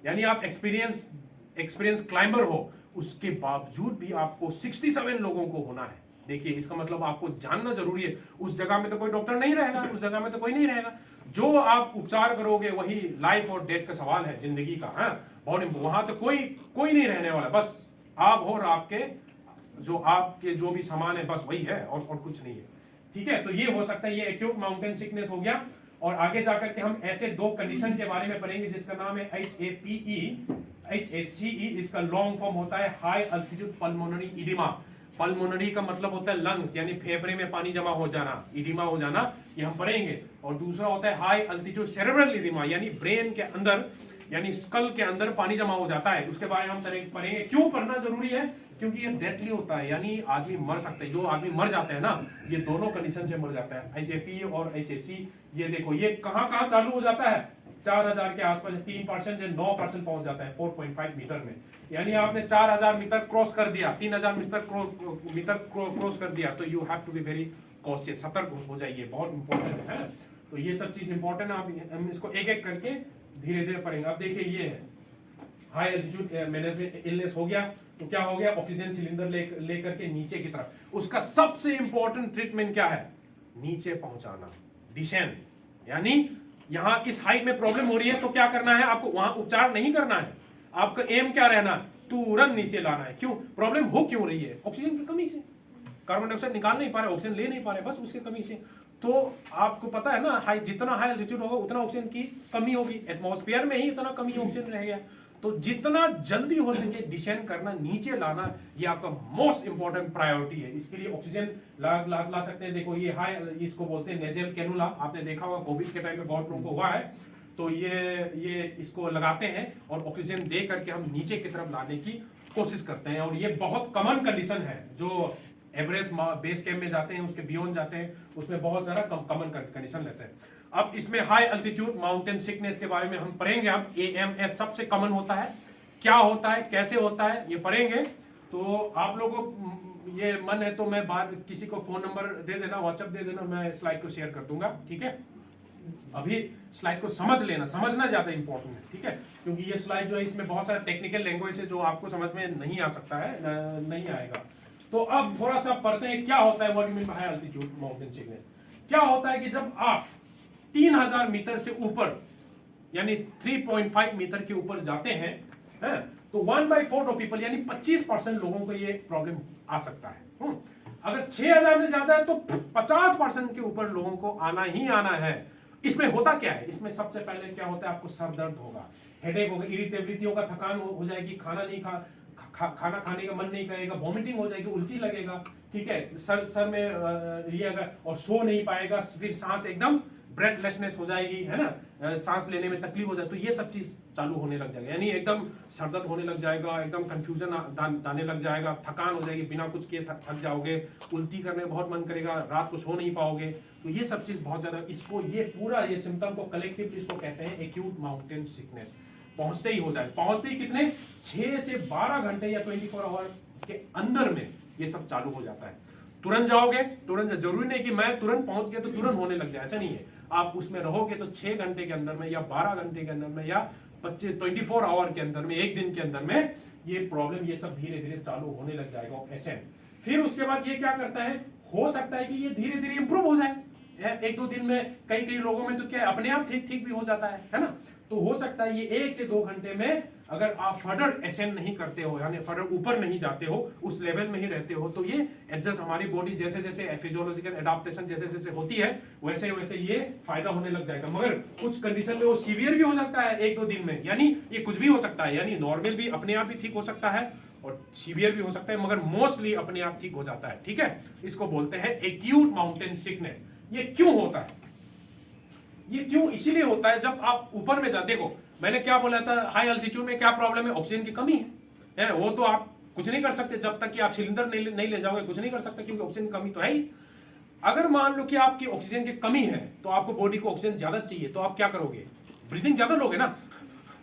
यानी आप एक्सपीरियंस क्लाइंबर हो, उसके बावजूद भी आपको 67 लोगों को होना है। देखिए इसका मतलब आपको जानना जरूरी है। उस जगह में तो कोई डॉक्टर नहीं रहेगा, उस जगह में तो कोई नहीं रहेगा। जो आप उपचार करोगे वही लाइफ और डेथ का सवाल है जिंदगी का। हाँ, बहुत वहां तो कोई नहीं रहने वाला, बस आप हो और आपके जो भी सामान है, बस वही है और कुछ नहीं है। ठीक है, तो ये हो सकता है, ये एक्यूट माउंटेन सिकनेस हो गया। और आगे जाकर के हम ऐसे दो कंडीशन के बारे में पढ़ेंगे जिसका नाम है HACE। इसका लॉन्ग फॉर्म होता है high altitude pulmonary oedema. Pulmonary का मतलब होता है लंग्स, यानी फेफड़े में पानी जमा हो जाना, इडिमा हो जाना, ये हम पढ़ेंगे। और दूसरा होता है हाई अल्टीट्यूड सेरेब्रल इडिमा, यानी ब्रेन के अंदर, यानी स्कल के अंदर पानी जमा हो जाता है। उसके बारे में हम पढ़ेंगे। क्यों पढ़ना जरूरी है? क्योंकि ये डेडली होता है, यानी आदमी मर सकता है। जो आदमी मर जाते हैं ना, ये दोनों कंडीशन से मर जाता है, HAP और HAC। ये देखो ये कहां चालू हो जाता है, 4000 के आसपास 3% या 9% पहुंच जाता है 4.5 मीटर में। यानी आपने 4000 मीटर क्रॉस कर दिया, 3000 मीटर क्रॉस कर दिया, तो you have to be very cautious, सतर्क हो जाइए, बहुत इंपॉर्टेंट है। तो ये सब चीज इंपॉर्टेंट है। हम इसको एक एक करके धीरे धीरे पढ़ेंगे। अब देखिए ये है हाई एल्टीट्यूड मैनेजमेंट इलनेस हो गया, तो क्या हो गया, ऑक्सीजन सिलेंडर लेकर के नीचे की तरफ। उसका सबसे इंपॉर्टेंट ट्रीटमेंट क्या है, नीचे पहुंचाना, डिसेंड। यानी यहां इस हाइट में प्रॉब्लम हो रही है तो क्या करना है, आपको वहां उपचार नहीं करना है। आपका एम क्या रहना, तुरंत नीचे लाना है। क्यों प्रॉब्लम हो क्यों रही है, ऑक्सीजन की कमी से, कार्बन डाइऑक्साइड निकाल नहीं पा रहे, ऑक्सीजन ले नहीं पा रहे, बस उसकी कमी से। तो आपको पता है ना, जितना हाई एल्टीट्यूड होगा उतना ऑक्सीजन की कमी होगी, एटमॉस्फेयर में ही इतना कमी ऑक्सीजन रहेगा। तो जितना जल्दी हो सके डिसेंड करना, नीचे लाना, ये आपका मोस्ट इंपॉर्टेंट प्रायोरिटी है। इसके लिए ऑक्सीजन ला सकते हैं। देखो ये हाई, इसको बोलते हैं नेजल कैनुला, आपने देखा होगा कोविड के टाइम में बहुत लोगों को हुआ है। तो ये इसको लगाते हैं और ऑक्सीजन दे करके हम नीचे की तरफ लाने की कोशिश करते हैं। और ये बहुत कॉमन कंडीशन है, जो एवरेस्ट बेस कैंप में जाते हैं, उसके बियॉन्ड जाते हैं, उसमें बहुत सारा कॉमन कंडीशन रहता है। अब इसमें हाई अल्टीट्यूड माउंटेन सिकनेस के बारे में हम पढ़ेंगे। अब AMS सबसे कॉमन होता है, क्या होता है, कैसे होता है, ये पढ़ेंगे। तो आप लोगों को ये मन है तो मैं बाहर किसी को फोन नंबर दे देना, व्हाट्सएप दे देना, मैं स्लाइड को शेयर कर दूंगा। ठीक है, अभी स्लाइड को समझ लेना, समझना ज्यादा इंपॉर्टेंट है। ठीक है, क्योंकि ये स्लाइड जो है इसमें बहुत सारा टेक्निकल लैंग्वेज है जो आपको समझ में नहीं आ सकता है, नहीं आएगा। तो अब थोड़ा सा पढ़ते हैं क्या होता है what you mean by high altitude mountain sickness. क्या होता है कि जब आप 3000 मीटर से ऊपर, यानी 3.5 मीटर के ऊपर जाते हैं, तो 1/4 ऑफ पीपल, यानी 25% लोगों को ये प्रॉब्लम आ सकता है। अगर 6000 से ज्यादा है तो 50% के ऊपर लोगों को आना ही आना है। इसमें होता क्या है, इसमें सबसे पहले क्या होता है, आपको सर दर्द होगा, हेडेक होगा, इरिटेबिलिटी होगा, थकान हो जाएगी, खाना खाने का मन नहीं करेगा, वॉमिटिंग हो जाएगी, उल्टी लगेगा। ठीक है, सर में ये अगर, और सो नहीं पाएगा, फिर सांस एकदम ब्रेथलेसनेस हो जाएगी, है ना, सांस लेने में तकलीफ हो जाए, तो ये सब चीज चालू होने लग जाएगा। यानी एकदम सरदर्द होने लग जाएगा, एकदम कंफ्यूजन आने लग जाएगा, थकान हो जाएगी, बिना कुछ किए थक जाओगे, उल्टी करने में बहुत मन करेगा, रात को सो नहीं पाओगे। तो ये सब चीज बहुत ज्यादा, इसको ये पूरा ये सिम्टम को कलेक्टिवली इसको कहते हैं एक्यूट माउंटेन सिकनेस। पहुंचते ही हो जाए, पहुंचते ही कितने 6 से 12 घंटे या 24 आवर के अंदर में ये सब चालू हो जाता है। तुरंत जाओगे, तुरंत, जरूरी नहीं कि मैं तुरंत पहुंच गया तो तुरंत होने लग जाए, ऐसा नहीं है। आप उसमें रहोगे तो 6 घंटे के अंदर में, या 12 घंटे के अंदर में, या 24 आवर के अंदर में, एक दिन के अंदर में ये प्रॉब्लम, ये सब धीरे धीरे चालू होने लग जाएगा ऐसे। फिर उसके बाद ये क्या करता है, हो सकता है कि ये धीरे धीरे इंप्रूव हो जाए, 1-2 दिन में, कई लोगों में तो क्या अपने आप ठीक भी हो जाता है ना। तो हो सकता है ये 1 से 2 घंटे में, अगर आप फर्दर असेंड नहीं करते हो, यानी फर्दर ऊपर नहीं जाते हो, उस लेवल में ही रहते हो, तो ये एडजस्ट, हमारी बॉडी जैसे जैसे फिजियोलॉजिकल एडाप्टेशन जैसे जैसे होती है वैसे वैसे ये फायदा होने लग जाएगा। मगर कुछ कंडीशन में वो सीवियर भी हो सकता है 1-2 दिन में, यानी ये कुछ भी हो सकता है, यानी नॉर्मल भी अपने आप भी ठीक हो सकता है और सीवियर भी हो सकता है, मगर मोस्टली अपने आप ठीक हो जाता है। ठीक है, इसको बोलते हैं एक्यूट माउंटेन सिकनेस। ये क्यों होता है, ये क्यों इसीलिए होता है जब आप ऊपर में जाते हो। मैंने क्या बोला था, हाई अल्टीट्यूड में क्या प्रॉब्लम है, ऑक्सीजन की कमी है, वो तो आप कुछ नहीं कर सकते जब तक कि आप सिलेंडर नहीं ले जाओगे, कुछ नहीं कर सकते क्योंकि ऑक्सीजन की कमी तो है ही। अगर मान लो कि आपकी ऑक्सीजन की कमी है तो आपको बॉडी को ऑक्सीजन ज्यादा चाहिए, तो आप क्या करोगे, ब्रीदिंग ज्यादा लोगे ना,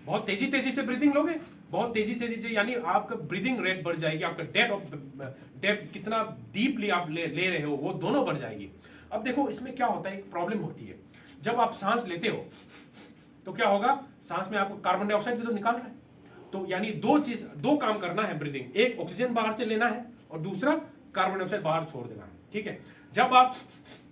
बहुत तेजी से ब्रीदिंग लोगे, बहुत तेजी से, यानी आपका ब्रीदिंग रेट बढ़ जाएगी, आपका डेप्थ कितना डीपली आप ले रहे हो वो दोनों बढ़ जाएगी। अब देखो इसमें क्या होता है, एक प्रॉब्लम होती है, जब आप सांस लेते हो तो क्या होगा, सांस में आपको कार्बन डाइऑक्साइड भी तो निकाल रहा है। तो यानी दो काम करना है ब्रीदिंग, एक ऑक्सीजन बाहर से लेना है और दूसरा कार्बन डाइऑक्साइड बाहर छोड़ देना है, ठीक है। जब आप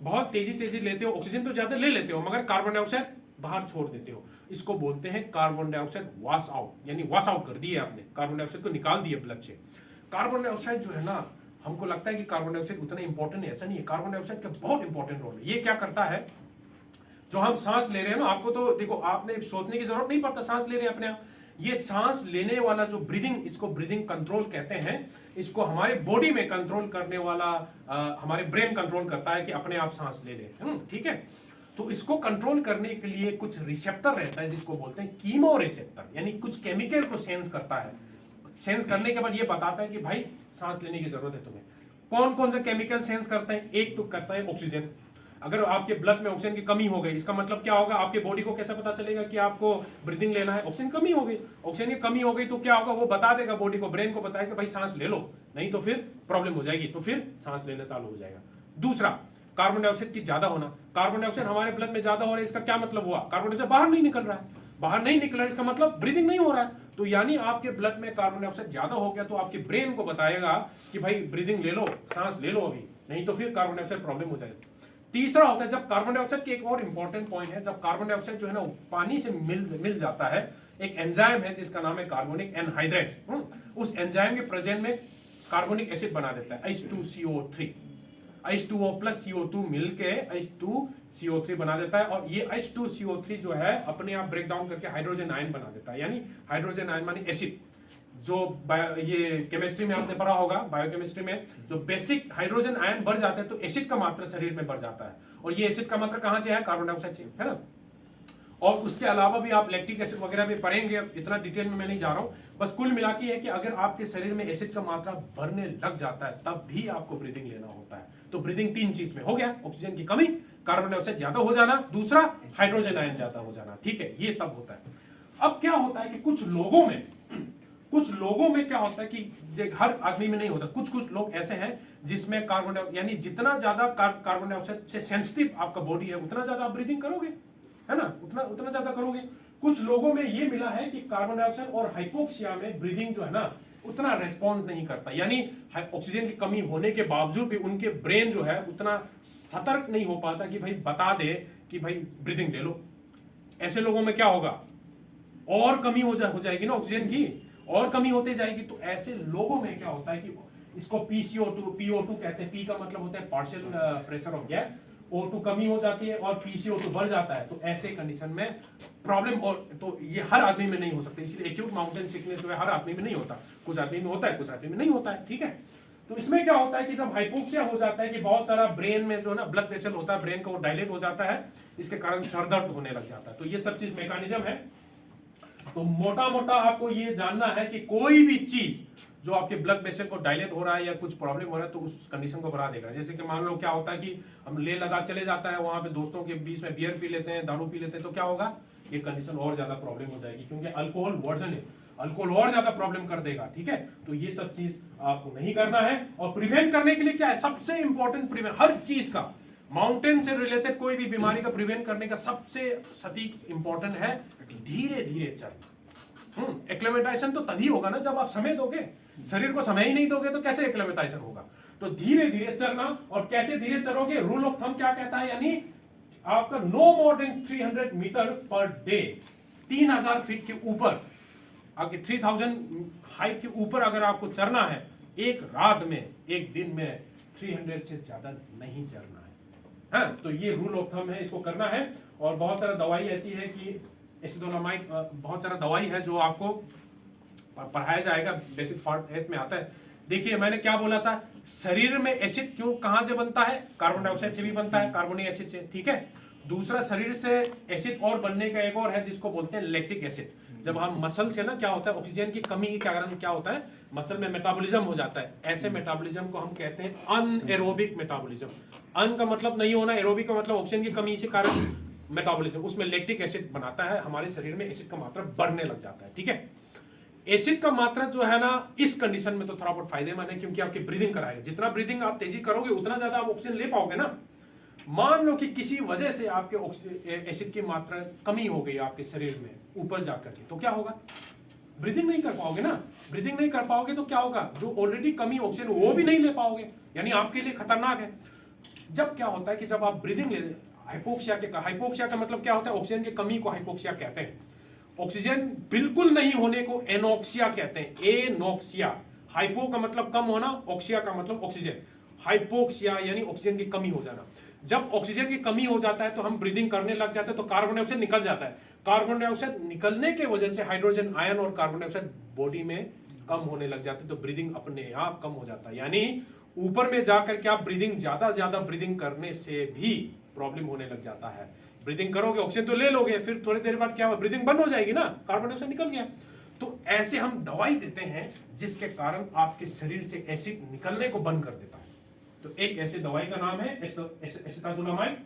बहुत तेजी लेते हो, ऑक्सीजन तो ज्यादा ले लेते हो मगर कार्बन डाइऑक्साइड बाहर छोड़ देते हो, इसको बोलते हैं कार्बन डाइऑक्साइड वॉश आउट, यानी वॉश आउट कर दिए आपने, कार्बन डाइऑक्साइड को निकाल दिए ब्लड से। कार्बन डाइऑक्साइड जो है ना, हमको लगता है कि कार्बन डाइऑक्साइड उतना इंपॉर्टेंट है, ऐसा नहीं है। कार्बन डाइऑक्साइड का बहुत इंपॉर्टेंट रोल है। ये क्या करता है, जो हम सांस ले रहे हैं ना, आपको तो देखो आपने सोचने की जरूरत नहीं पड़ता, सांस ले रहे हैं अपने आप। ये सांस लेने वाला जो ब्रीदिंग, इसको ब्रीदिंग कंट्रोल कहते हैं। इसको हमारे बॉडी में कंट्रोल करने वाला हमारे ब्रेन कंट्रोल करता है कि अपने आप सांस ले ले, ठीक है। तो इसको कंट्रोल करने के लिए कुछ रिसेप्टर रहता है जिसको बोलते हैं कीमो रिसेप्टर, यानी कुछ केमिकल को सेंस करता है। सेंस करने के बाद ये बताता है कि भाई सांस लेने की जरूरत है तुम्हें। कौन कौन सा केमिकल सेंस करते हैं, एक तो करता है ऑक्सीजन। अगर आपके ब्लड में ऑक्सीजन की कमी हो गई, इसका मतलब क्या होगा, आपके बॉडी को कैसे पता चलेगा कि आपको ब्रीदिंग लेना है, ऑक्सीजन कमी हो गई। ऑक्सीजन की कमी हो गई तो क्या होगा, वो बता देगा बॉडी को, ब्रेन को बताएगा कि भाई सांस ले लो, नहीं तो फिर प्रॉब्लम हो जाएगी, तो फिर सांस लेना चालू हो जाएगा। दूसरा, कार्बन डाइऑक्साइड की ज्यादा होना। कार्बन डाइऑक्साइड हमारे ब्लड में ज्यादा हो रहा है, इसका क्या मतलब हुआ, कार्बन डाइऑक्साइड बाहर नहीं निकल रहा है। बाहर नहीं निकल रहा है, इसका मतलब ब्रीदिंग नहीं हो रहा है। तो यानी आपके ब्लड में कार्बन डाइऑक्साइड ज्यादा हो गया तो आपके ब्रेन को बताएगा कि भाई ब्रीदिंग ले लो, सांस ले लो अभी, नहीं तो फिर कार्बन डाइऑक्साइड प्रॉब्लम हो जाएगी। तीसरा होता है जब कार्बन डाइऑक्साइड की एक और इंपॉर्टेंट पॉइंट है, जब कार्बन डाइऑक्साइड जो है ना पानी से मिल जाता है, एक एंजाइम है जिसका नाम है कार्बोनिक एनहाइड्रेस, उस एंजाइम के प्रेजेंट में कार्बोनिक एसिड बना देता है H2CO3, H2O प्लस CO2 मिलके H2CO3 बना देता है। और ये H2CO3 जो है अपने आप ब्रेक डाउन करके हाइड्रोजन आयन बना देता है, यानी हाइड्रोजन आयन मानी एसिड। जो ये केमिस्ट्री में आपने पढ़ा होगा, बायोकेमिस्ट्री में, जो बेसिक हाइड्रोजन आयन बढ़ जाते हैं तो एसिड का मात्रा शरीर में बढ़ जाता है। और ये एसिड का मात्रा कहां से है, कार्बन डाइऑक्साइड से, है ना। और उसके अलावा भी आप लैक्टिक एसिड वगैरह भी पढ़ेंगे, इतना डिटेल में मैं नहीं जा रहा हूं। बस कुल मिला के है कि अगर आपके शरीर में एसिड का मात्रा बढ़ने लग जाता है तब भी आपको ब्रीदिंग लेना होता है। तो ब्रीदिंग तीन चीज में हो गया, ऑक्सीजन की कमी, कार्बन डाइऑक्साइड ज्यादा हो जाना, दूसरा हाइड्रोजन आयन ज्यादा हो जाना, ठीक है। ये तब होता है। अब क्या होता है कि कुछ लोगों में क्या होता है कि हर आदमी में नहीं होता, कुछ लोग ऐसे हैं जिसमें कार्बन डाइऑक्साइड, यानी जितना ज्यादा कार्बन डाइऑक्साइड से सेंसिटिव आपका बॉडी है उतना ज्यादा आप ब्रीदिंग करोगे, है ना, उतना ज्यादा करोगे। कुछ लोगों में ये मिला है कि कार्बन डाइऑक्साइड और हाइपोक्सिया में ब्रीदिंग जो है ना उतना रेस्पॉन्स नहीं करता, यानी ऑक्सीजन की कमी होने के बावजूद भी उनके ब्रेन जो है उतना सतर्क नहीं हो पाता कि भाई बता दे कि भाई ब्रीदिंग ले लो। ऐसे लोगों में क्या होगा, और कमी हो जाएगी ना ऑक्सीजन की, और कमी होते जाएगी। तो ऐसे लोगों में क्या होता है कि इसको PCO2 कहते हैं। P का मतलब होता है partial pressure of gas, O2 कमी हो जाती है और PCO2 बढ़ जाता है। तो ऐसे कंडीशन में प्रॉब्लम, और तो ये हर आदमी में नहीं हो सकता, इसलिए एक्यूट माउंटेन सिकनेस जो है हर आदमी में नहीं होता, कुछ आदमी में होता है, कुछ आदमी में नहीं होता है, ठीक है। तो इसमें क्या होता है कि जब हाइपोक्सिया हो जाता है कि बहुत सारा ब्रेन में जो है ना ब्लड वेसल होता है, ब्रेन का वो डायलेट हो जाता है, इसके कारण सर दर्द होने लग जाता है। तो ये सब चीज मैकेनिज्म है। तो मोटा मोटा आपको ये जानना है कि कोई भी चीज जो आपके ब्लड वेसल को डायलेट हो रहा है या कुछ प्रॉब्लम हो रहा है तो उस कंडीशन को बढ़ा देगा। जैसे कि मान लो क्या होता है कि हम लेह लद्दाख चले जाता है, वहां पे दोस्तों के बीच में बियर पी लेते हैं, दारू पी लेते हैं, तो क्या होगा, ये कंडीशन और ज्यादा प्रॉब्लम हो जाएगी, क्योंकि अल्कोहल वर्जन है, अल्कोहल और ज्यादा प्रॉब्लम कर देगा, ठीक है। तो ये सब चीज आपको नहीं करना है। और प्रिवेंट करने के लिए क्या है, सबसे इंपॉर्टेंट प्रिवेंट, हर चीज का, माउंटेन से रिलेटेड कोई भी बीमारी का प्रिवेंट करने का सबसे सटीक इंपॉर्टेंट है धीरे धीरे चलना। एक्लेमेटाइजेशन तो तभी होगा ना जब आप समय दोगे, शरीर को समय ही नहीं दोगे तो कैसे एक्लेमेटाइजेशन होगा। तो धीरे धीरे चलना, और कैसे धीरे चलोगे, रूल ऑफ थंब क्या कहता है, यानी आपका no more than 300 metre per day, 3000 feet के ऊपर, आपके 3000 हाइट के ऊपर अगर आपको चढ़ना है एक रात में, एक दिन में 300 से ज्यादा नहीं चढ़ना है, हाँ। तो ये रूल ऑफ थंब है, इसको करना है। और बहुत सारा दवाई ऐसी है कि एसिडोलामाइड, बहुत सारा दवाई है जो आपको पढ़ाया जाएगा, बेसिक फॉर्म में आता है। देखिए मैंने क्या बोला था, शरीर में एसिड क्यों कहां से बनता है, कार्बन डाइऑक्साइड से भी बनता है, कार्बोनिक एसिड से, ठीक है। दूसरा, शरीर से एसिड और बनने का एक और है जिसको बोलते हैं लैक्टिक एसिड। जब हम मसल से ना क्या होता है, ऑक्सीजन की कमी के कारण क्या होता है, मसल में मेटाबॉलिज्म हो जाता है, ऐसे मेटाबॉलिज्म को हम कहते हैं अनएरोबिक मेटाबॉलिज्म। अन का मतलब नहीं होना, एरोबिक का मतलब ऑक्सीजन की कमी के कारण मेटाबॉलिज्म, उसमें लैक्टिक एसिड बनाता है, हमारे शरीर में एसिड का मात्रा बढ़ने लग जाता है, ठीक है। एसिड का मात्रा जो है ना इस कंडीशन में तो थोड़ा बहुत फायदेमंद है, क्योंकि आपकी ब्रीदिंग कराएगा, जितना ब्रीदिंग आप तेजी करोगे उतना ज्यादा आप ऑक्सीजन ले पाओगे ना। मान लो कि किसी वजह से आपके एसिड की मात्रा कमी हो गई आपके शरीर में ऊपर जाकर के, तो क्या होगा? ब्रीदिंग नहीं कर पाओगे ना। ब्रीदिंग नहीं कर पाओगे तो क्या होगा? जो ऑलरेडी कमी ऑक्सीजन वो भी नहीं ले पाओगे, यानी आपके लिए खतरनाक है। जब क्या होता है कि जब आप ब्रीदिंग ले, हाइपोक्सिया का मतलब क्या होता है? ऑक्सीजन की कमी को हाइपोक्सिया कहते हैं। ऑक्सीजन बिल्कुल नहीं होने को एनोक्सिया कहते हैं, एनोक्सिया। हाइपो का मतलब कम होना, ऑक्सिया का मतलब ऑक्सीजन। हाइपोक्सिया यानी ऑक्सीजन की कमी हो जाना। जब ऑक्सीजन की कमी हो जाता है तो हम ब्रीदिंग करने लग जाते हैं, तो कार्बन डाइऑक्साइड निकल जाता है। कार्बन डाइऑक्साइड निकलने के वजह से हाइड्रोजन आयन और कार्बन डाइऑक्साइड बॉडी में कम होने लग जाते हैं, तो ब्रीदिंग अपने आप कम हो जाता है। यानी ऊपर में जाकर के आप ब्रीदिंग ज्यादा ब्रीदिंग करने से भी प्रॉब्लम होने लग जाता है। ब्रीदिंग करोगे, ऑक्सीजन तो ले लोगे, फिर थोड़ी देर बाद क्या होगा? ब्रीदिंग बंद हो जाएगी ना, कार्बन डाइऑक्साइड निकल गया। तो ऐसे हम दवाई देते हैं जिसके कारण आपके शरीर से एसिड निकलने को बंद कर देता है। तो एक ऐसी दवाई का नाम है एसिटाजोलामाइड।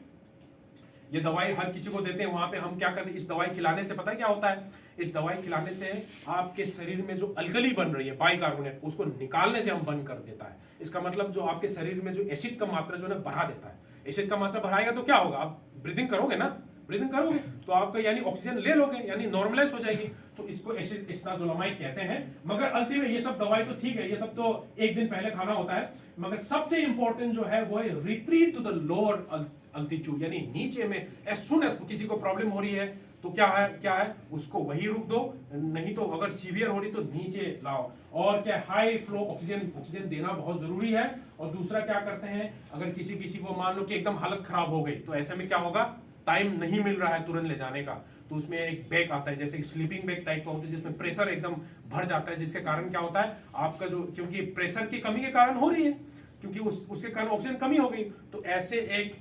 ये दवाई हर किसी को देते हैं। वहां पे हम क्या करते हैं? इस दवाई खिलाने से पता है क्या होता है? इस दवाई खिलाने से आपके शरीर में जो अल्कली बन रही है बाइकार्बोनेट, उसको निकालने से हम बंद कर देता है। इसका मतलब जो आपके शरीर में जो एसिड का मात्रा जो है बढ़ा देता है। एसिड का मात्रा बढ़ाएगा तो क्या होगा? आप ब्रीदिंग करोगे ना, ब्रीदिंग करोगे तो आपका यानी ऑक्सीजन ले लोगे, यानी नॉर्मलाइज हो जाएगी। तो इसको एसिटाजोलामाइड कहते हैं। मगर अल्टीमेट में ये सब दवाई तो ठीक है, ये सब तो एक दिन पहले खाना होता है, मगर सबसे इंपॉर्टेंट जो है वो है retreat to the lower altitude, यानी नीचे में। एज सुन एज किसी को प्रॉब्लम हो रही है तो क्या है उसको वही रुक दो, नहीं तो अगर सीवियर हो रही तो नीचे लाओ। और क्या, हाई फ्लो ऑक्सीजन देना बहुत जरूरी है। और दूसरा क्या करते हैं, अगर किसी को मान लो कि एकदम हालत खराब हो गई, तो ऐसे में क्या होगा? टाइम नहीं मिल रहा है तुरंत ले जाने का, तो उसमें एक बैग आता है, जैसे स्लीपिंग बैग टाइप का होता है, जिसमें प्रेशर एकदम भर जाता है, जिसके कारण क्या होता है आपका जो, क्योंकि प्रेशर की कमी के कारण हो रही है, क्योंकि उसके कारण ऑक्सीजन कमी हो गई, तो ऐसे एक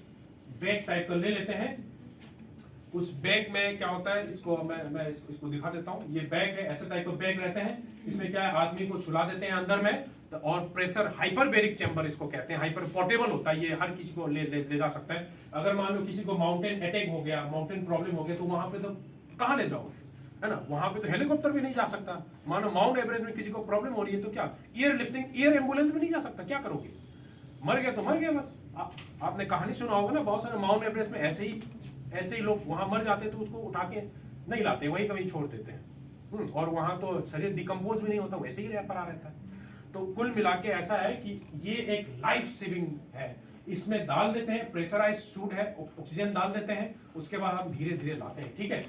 बैग टाइप का ले लेते हैं। उस बैग में क्या होता है, इसको मैं इसको दिखा देता हूँ। ये बैग है, ऐसे टाइप का बैग रहते हैं। इसमें क्या है, आदमी को छुला देते हैं अंदर में, तो और प्रेशर हाइपरबेरिक चैम्बर इसको कहते हैं। हाइपर पोर्टेबल होता है, ये हर किसी को ले जा सकता है। अगर मान लो किसी को माउंटेन अटैक हो गया, माउंटेन प्रॉब्लम हो गया, तो वहां पे तो कहाँ ले जाओगे, है ना? वहां पे तो हेलीकॉप्टर भी नहीं जा सकता। मानो माउंट एवरेस्ट में किसी को प्रॉब्लम हो रही है तो क्या, एयर एम्बुलेंस भी नहीं जा सकता, क्या करोगे? मर गया तो मर गया बस। आपने कहानी सुना होगा ना, बहुत सारे माउंट एवरेस्ट में ऐसे ही लोग वहां मर जाते, तो उसको उठा के नहीं लाते, वही कभी छोड़ देते हैं। और वहां तो शरीर डिकम्पोज भी नहीं होता, वैसे ही पड़ा रहता है। तो कुल मिला के ऐसा है कि ये एक लाइफ सेविंग है। इसमें डाल देते हैं, प्रेशराइज सूट है, ऑक्सीजन डाल देते हैं, उसके बाद हम धीरे धीरे लाते हैं, ठीक है।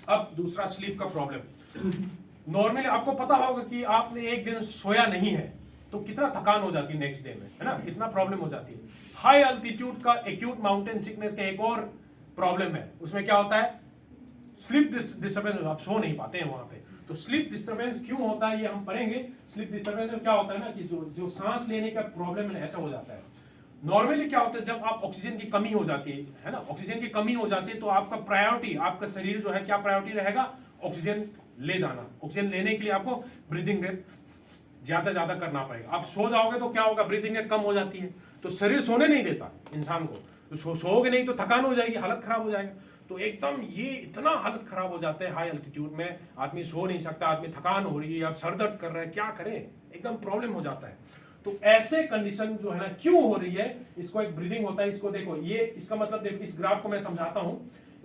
अब दूसरा स्लीप का प्रॉब्लम। नॉर्मली आपको पता होगा कि आपने एक दिन सोया नहीं है तो कितना थकान हो जाती है नेक्स्ट डे में, है ना? कितना प्रॉब्लम हो जाती है। हाई अल्टीट्यूड का एक्यूट माउंटेन सिकनेस का एक और प्रॉब्लम है, उसमें क्या होता है? स्लीप डिस्टर्बेंस, आप सो नहीं पाते हैं वहां पे। तो स्लीप डिस्टर्बेंस क्यों होता है ये हम पढ़ेंगे। स्लीप डिस्टर्बेंस में क्या होता है ना कि जो सांस लेने का प्रॉब्लम है, ऐसा हो जाता है। नॉर्मली क्या होता है, जब आप ऑक्सीजन की कमी हो जाती है ना, ऑक्सीजन की कमी हो जाती है, तो आपका प्रायोरिटी, आपका शरीर जो है क्या प्रायोरिटी रहेगा? ऑक्सीजन ले जाना। ऑक्सीजन लेने के लिए आपको ब्रीदिंग रेट ज्यादा करना पड़ेगा। आप सो जाओगे तो क्या होगा? ब्रीदिंग रेट कम हो जाती है, तो शरीर सोने नहीं देता इंसान को। तो सोओगे नहीं तो थकान हो जाएगी, हालत खराब हो जाएगा। तो एकदम ये इतना हालत खराब हो जाता है हाई अल्टीट्यूड में, आदमी सो नहीं सकता, आदमी थकान हो रही है, आप सर दर्द कर रहे हैं, क्या करें, एकदम प्रॉब्लम हो जाता है। तो ऐसे कंडीशन जो है ना क्यों हो रही है, इसको एक ब्रीदिंग होता है। इसको देखो, ये इसका मतलब देखो, इस ग्राफ को मैं समझाता हूं।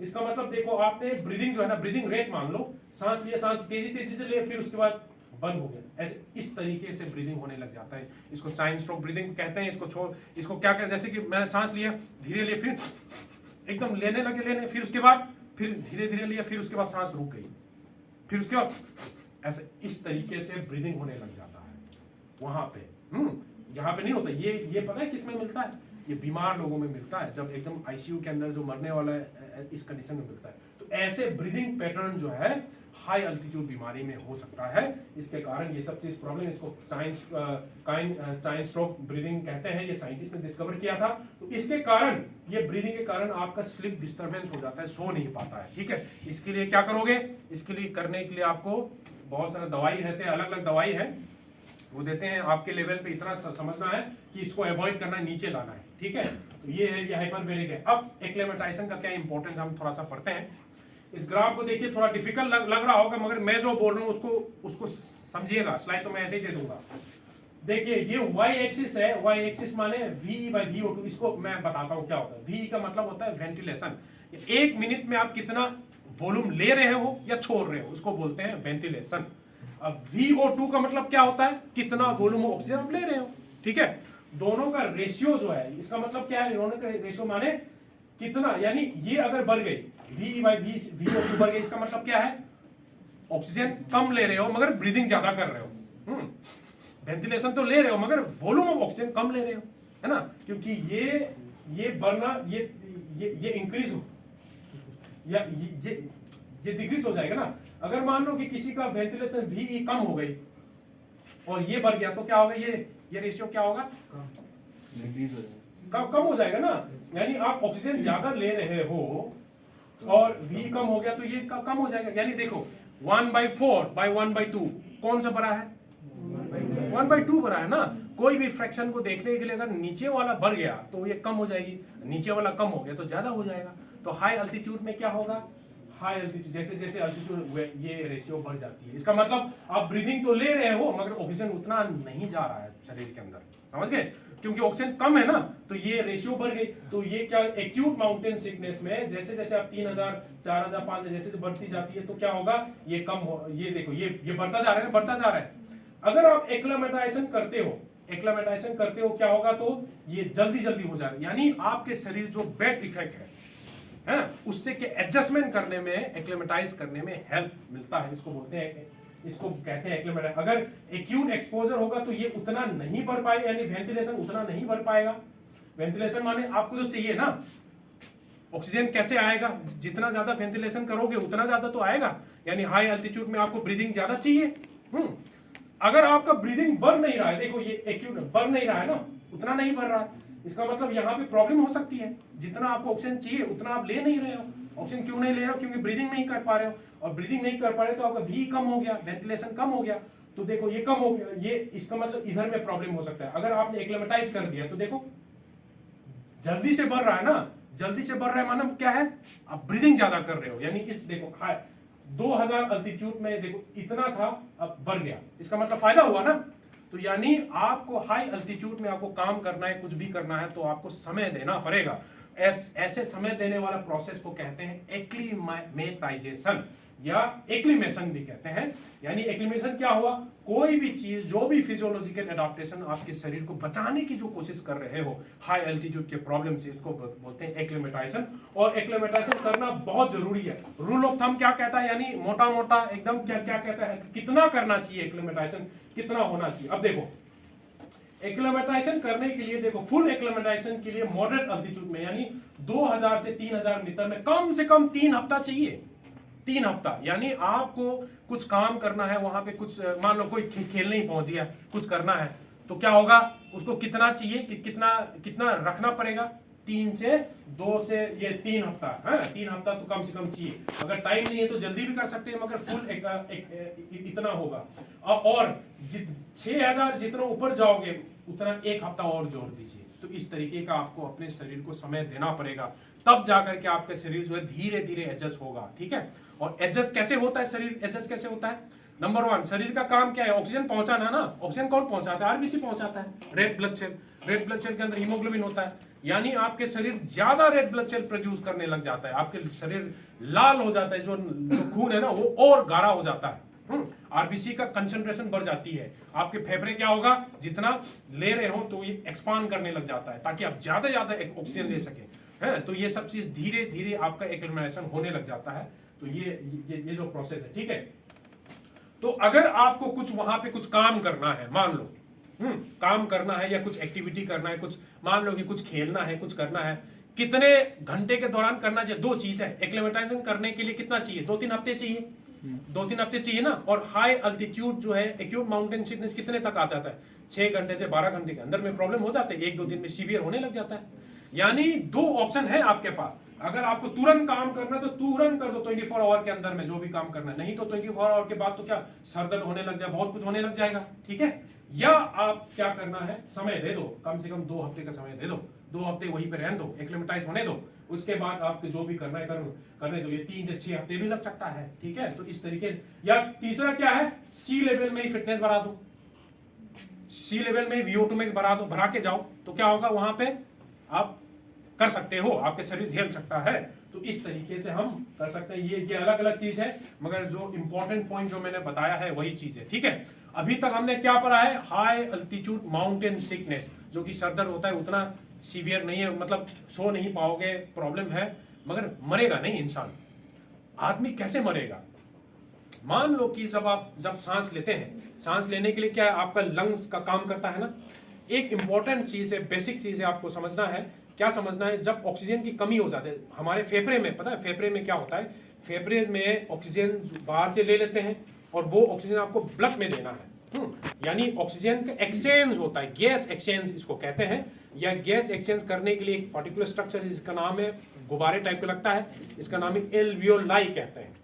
इसका मतलब देखो, आपने ब्रीदिंग जो है ना, ब्रीदिंग रेट मान लो, सांस लिया, सांस तेजी से लिए, फिर उसके बाद बंद हो गया, ऐसे इस तरीके से ब्रीदिंग होने लग जाता है। इसको साइन स्ट्रोक ब्रीदिंग कहते हैं। इसको क्या कहते हैं, जैसे कि मैंने सांस लिया, धीरे लिया, फिर एकदम लेने, फिर उसके बाद फिर धीरे लिया, फिर उसके बाद सांस रुक गई, फिर उसके बाद ऐसे इस तरीके से ब्रीदिंग होने लग जाता है वहां पे। यहाँ पे नहीं होता। ये पता है किसमें मिलता है? ये बीमार लोगों में मिलता है, जब एकदम आईसीयू के अंदर जो मरने वाला है, इस कंडीशन में मिलता है। तो ऐसे ब्रीदिंग पैटर्न जो है हाई अल्टीट्यूड बीमारी में हो सकता है। इसके कारण ये सब चीज प्रॉब्लम, इसको साइन स्ट्रोक ब्रीदिंग कहते हैं। ये साइंटिस्ट ने डिस्कवर किया था। तो इसके कारण, ये ब्रीदिंग के कारण आपका स्लीप डिस्टर्बेंस हो जाता है, सो नहीं पाता है, ठीक है। इसके लिए क्या करोगे? इसके लिए करने के लिए आपको बहुत सारे दवाई रहते हैं, अलग अलग दवाई है, वो देते हैं। आपके लेवल पे इतना समझना है कि इसको अवॉइड करना है, नीचे लाना है, ठीक है। तो ये है, ये हाइपरबेरिक है। अब एक्लेमेटाइसन का क्या इंपॉर्टेंस हम थोड़ा सा पढ़ते हैं। इस ग्राफ को देखिए, थोड़ा डिफिकल्ट लग रहा होगा, मगर मैं जो बोल रहा हूँ उसको समझिएगा। स्लाइड तो मैं ऐसे ही दे दूंगा। देखिए ये y एक्सिस है, y एक्सिस माने V/VO2। इसको मैं बताता हूं क्या होता है। V का मतलब होता है वेंटिलेशन। एक मिनट में आप कितना वॉल्यूम ले रहे हो या छोड़ रहे हो, उसको बोलते हैं वेंटिलेशन। अब VO2 का मतलब क्या होता है, कितना वॉल्यूम ऑक्सीजन आप ले रहे हो, ठीक है। दोनों का रेशियो जो है, इसका मतलब क्या है, दोनों का रेशियो माने कितना, यानी ये अगर बढ़ गई VO2 बढ़ गई, इसका मतलब क्या है, ऑक्सीजन कम ले रहे हो मगर ब्रीदिंग ज्यादा कर रहे हो। वेंटिलेशन तो ले रहे हो मगर वॉल्यूम ऑफ ऑक्सीजन कम ले रहे हो, है ना, क्योंकि ये बढ़ना, ये इंक्रीज हो या ये डिक्रीज हो जाएगा ना। अगर मान लो कि किसी का वेंटिलेशन VE कम हो गई और ये बढ़ गया तो क्या होगा, ये रेशियो क्या होगा, कम हो जाएगा ना। यानी आप ऑक्सीजन ज्यादा ले रहे हो और V कम हो गया तो ये कम हो जाएगा। यानी देखो 1/4/1/2 कौन सा बड़ा है, 1/2 बड़ा है ना। कोई भी फ्रैक्शन को देखने के लिए अगर नीचे वाला बढ़ गया तो ये कम हो जाएगी, नीचे वाला कम हो गया तो ज्यादा हो जाएगा। तो हाई अल्टीट्यूड में क्या होगा, हाई अल्टीट्यूड जैसे जैसे अल्टीट्यूड ये रेशियो बढ़ जाती है। इसका मतलब आप ब्रीदिंग तो ले रहे हो मगर ऑक्सीजन उतना नहीं जा रहा है शरीर के अंदर, समझ गए, क्योंकि ऑक्सीजन कम है ना, तो ये रेशियो बढ़ गई। तो ये क्या, एक्यूट माउंटेन सिकनेस में जैसे जैसे आप 3000 4000 5000 जैसे बढ़ती जाती है तो क्या होगा, ये कम हो, ये देखो ये बढ़ता जा रहा है, बढ़ता जा रहा है। अगर आप एक्लेमेटाइजेशन करते हो क्या होगा, तो ये जल्दी जल्दी हो जाएगा। यानी आपके शरीर जो बैड इफेक्ट है उससे के एडजस्टमेंट करने में, एक्लेमेटाइज करने में हेल्प मिलता है। इसको बोलते हैं, इसको कहते हैं एक्लेमेटाइज। अगर एक्यूट एक्सपोजर होगा तो ये उतना नहीं बढ़ पाएगा, यानी वेंटिलेशन उतना नहीं बढ़ पाएगा। वेंटिलेशन माने आपको जो चाहिए ना, ऑक्सीजन कैसे आएगा, जितना ज्यादा वेंटिलेशन करोगे उतना ज्यादा तो आएगा। यानी हाई अल्टीट्यूड में आपको ब्रीदिंग ज्यादा चाहिए। अगर आपका ब्रीदिंग बढ़ नहीं रहा है, देखो ये एक्यूट बढ़ नहीं रहा है ना, उतना नहीं बढ़ रहा है, इसका मतलब यहाँ पे प्रॉब्लम हो सकती है। जितना आपको ऑक्सीजन चाहिए उतना आप ले नहीं रहे हो। ऑक्सीजन क्यों नहीं ले रहे हो, क्योंकि ब्रीदिंग नहीं कर पा रहे हो, और ब्रीदिंग नहीं कर पा रहे तो आपका V कम हो गया, वेंटिलेशन कम हो गया। तो देखो ये कम हो गया, ये इसका मतलब इधर में प्रॉब्लम हो सकता है। अगर आपने एक्लेमेटाइज कर दिया तो देखो जल्दी से बढ़ रहा है ना, जल्दी से बढ़ रहा है माना क्या है, आप ब्रीदिंग ज्यादा कर रहे हो। यानी इस देखो 2000 अल्टीट्यूड में देखो इतना था, अब बढ़ गया, इसका मतलब फायदा हुआ ना। तो यानी आपको हाई अल्टीट्यूड में आपको काम करना है, कुछ भी करना है तो आपको समय देना पड़ेगा। ऐसे समय देने वाला प्रोसेस को कहते हैं एक्लीमेटाइजेशन या एक्लीमेशन भी कहते हैं। यानी एक्लीमेशन क्या हुआ, कोई भी चीज, जो भी फिजियोलॉजिकल एडाप्टेशन आपके शरीर को बचाने की जो कोशिश कर रहे हो हाई एल्टीट्यूड के प्रॉब्लम से, इसको बोलते हैं एक्लीमेटाइजेशन। और एक्लीमेटाइजेशन करना बहुत जरूरी है। रूल ऑफ थंब क्या कहता है, यानी मोटा मोटा एकदम क्या क्या कहता है, कितना करना चाहिए एक्लीमेटाइजेशन, कितना होना चाहिए। अब देखो एक्लेमेटाइजेशन करने के लिए, देखो फुल एक्लेमेटाइजेशन के लिए मॉडरेट अल्टीट्यूड में यानी 2000 से 3000 मीटर में कम से कम 3 हफ्ता चाहिए। 3 हफ्ता, यानी आपको कुछ काम करना है वहां पे, कुछ मान लो कोई खेलने ही पहुंच गया, कुछ करना है तो क्या होगा, उसको कितना चाहिए, कितना कितना रखना पड़ेगा, 3 से 2 से ये 3 हफ्ता है, 3 हफ्ता तो कम से कम चाहिए। अगर टाइम नहीं है तो जल्दी भी कर सकते हैं मगर फुल इतना होगा। और 6000 जितना ऊपर जाओगे उतना 1 हफ्ता और जोड़ दीजिए। तो इस तरीके का आपको अपने शरीर को समय देना पड़ेगा, तब जाकर के आपका शरीर जो है धीरे धीरे एडजस्ट होगा, ठीक है। और एडजस्ट कैसे होता है, शरीर एडजस्ट कैसे होता है, नंबर 1 शरीर का काम क्या है, ऑक्सीजन पहुंचाना ना। ऑक्सीजन कौन पहुंचाता है, आरबीसी पहुंचाता है, red blood cell. Red blood cell के अंदर हीमोग्लोबिन होता है, यानी आपके शरीर ज्यादा रेड ब्लड सेल प्रोड्यूस करने लग जाता है, आपके शरीर लाल हो जाता है, जो खून है ना वो और गाढ़ा हो जाता है। आरबीसी का कंसंट्रेशन बढ़ जाती है, आपके फेफड़े क्या होगा, जितना ले रहे हो तो ये एक्सपांड करने लग जाता है ताकि आप ज्यादा ज्यादा ऑक्सीजन ले सके, है। तो ये सब चीज धीरे धीरे आपका एक्लेमेशन होने लग जाता है। तो ये जो प्रोसेस है, ठीक है। तो अगर आपको कुछ वहां पे कुछ काम करना है, मान लो काम करना है या कुछ एक्टिविटी करना है, कुछ मान लो कि कुछ खेलना है, कुछ करना है, कितने घंटे के दौरान करना चाहिए, 2 चीज है। एक्लेमेटाइजेशन करने के लिए कितना चाहिए, 2-3 हफ्ते चाहिए, 2-3 हफ्ते चाहिए ना। और हाई अल्टीट्यूड जो है एक्यूट माउंटेन सिकनेस कितने तक आ जाता है, 6 घंटे से 12 घंटे के अंदर में प्रॉब्लम हो जाते हैं, 1-2 दिन में सीवियर होने लग जाता है। यानी 2 ऑप्शन है आपके पास, अगर आपको तुरंत काम करना है तो तुरंत कर दो 24 आवर के अंदर में जो भी काम करना है, नहीं तो 24 आवर के बाद तो क्या सर दर्द होने लग जाए, बहुत कुछ होने लग जाएगा, ठीक है। या आप क्या करना है, समय दे दो, कम से कम 2 हफ्ते का समय दे दो, 2 हफ्ते वहीं पे रहने दो, एक्लेमेटाइज होने दो, उसके बाद आपको जो भी करना है करने दो। ये 3 से 6 हफ्ते भी लग सकता है, ठीक है। तो इस तरीके, या तीसरा क्या है, सी लेवल में ही फिटनेस बढ़ा दो, सी लेवल में VO2 max भरा के जाओ तो क्या होगा, वहां पे आप कर सकते हो, आपके शरीर झेल सकता है। तो इस तरीके से हम कर सकते हैं। ये अलग अलग चीज है, मगर जो इंपॉर्टेंट पॉइंट जो मैंने बताया है वही चीज है, ठीक है। अभी तक हमने क्या पढ़ा है, हाई अल्टीट्यूड माउंटेन सिकनेस, जो कि सर दर्द होता है, उतना सीवियर नहीं है, मतलब सो नहीं पाओगे, प्रॉब्लम है, मगर मरेगा नहीं इंसान। आदमी कैसे मरेगा, मान लो कि जब सांस लेते हैं, सांस लेने के लिए क्या है, आपका लंग्स का काम करता है ना। एक इंपॉर्टेंट चीज है, बेसिक चीज है, आपको समझना है। क्या समझना है, जब ऑक्सीजन की कमी हो जाती है हमारे फेफड़े में, पता है फेफड़े में क्या होता है, फेफड़े में ऑक्सीजन बाहर से ले लेते हैं और वो ऑक्सीजन आपको ब्लड में देना है। यानी ऑक्सीजन का एक्सचेंज होता है, गैस एक्सचेंज इसको कहते हैं। या गैस एक्सचेंज करने के लिए एक पर्टिकुलर स्ट्रक्चर है, जिसका नाम है, गुब्बारे टाइप का लगता है, इसका नाम है एल्वियोलाई कहते हैं।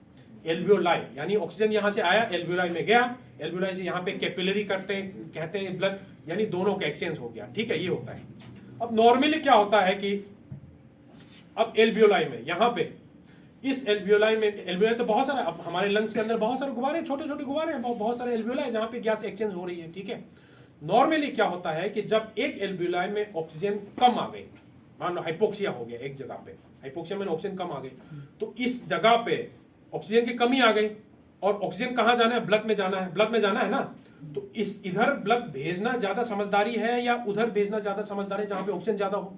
एल्वियोलाई यानी ऑक्सीजन यहाँ से आया, एल्वियोलाई में गया, एल्वियोलाई से यहाँ पे कैपिलरी कहते हैं ब्लड, यानी दोनों का एक्सचेंज हो गया, ठीक है, ये होता है। अब नॉर्मली क्या होता है कि अब एल्वियोलाई में, यहाँ पे इस एल्वियोलाई में, एल्वियोलाई तो बहुत सारा, अब हमारे लंग्स के अंदर बहुत सारे गुब्बारे, छोटे छोटे गुब्बारे हैं, बहुत सारे एल्वियोलाई जहाँ पे गैस एक्सचेंज हो रही है, ठीक है। नॉर्मली क्या होता है कि जब एक एल्वियोलाई में ऑक्सीजन कम आ गई, मान लो हाइपोक्सिया हो गया एक जगह पे, हाइपोक्सिया में ऑक्सीजन कम आ गई, तो इस जगह पे ऑक्सीजन की कमी आ गई, और ऑक्सीजन कहाँ जाना है, ब्लड में जाना है, ब्लड में जाना है ना। तो इस इधर ब्लड भेजना ज्यादा समझदारी है या उधर भेजना ज्यादा समझदारी है, जहां पे ऑक्सीजन ज्यादा हो।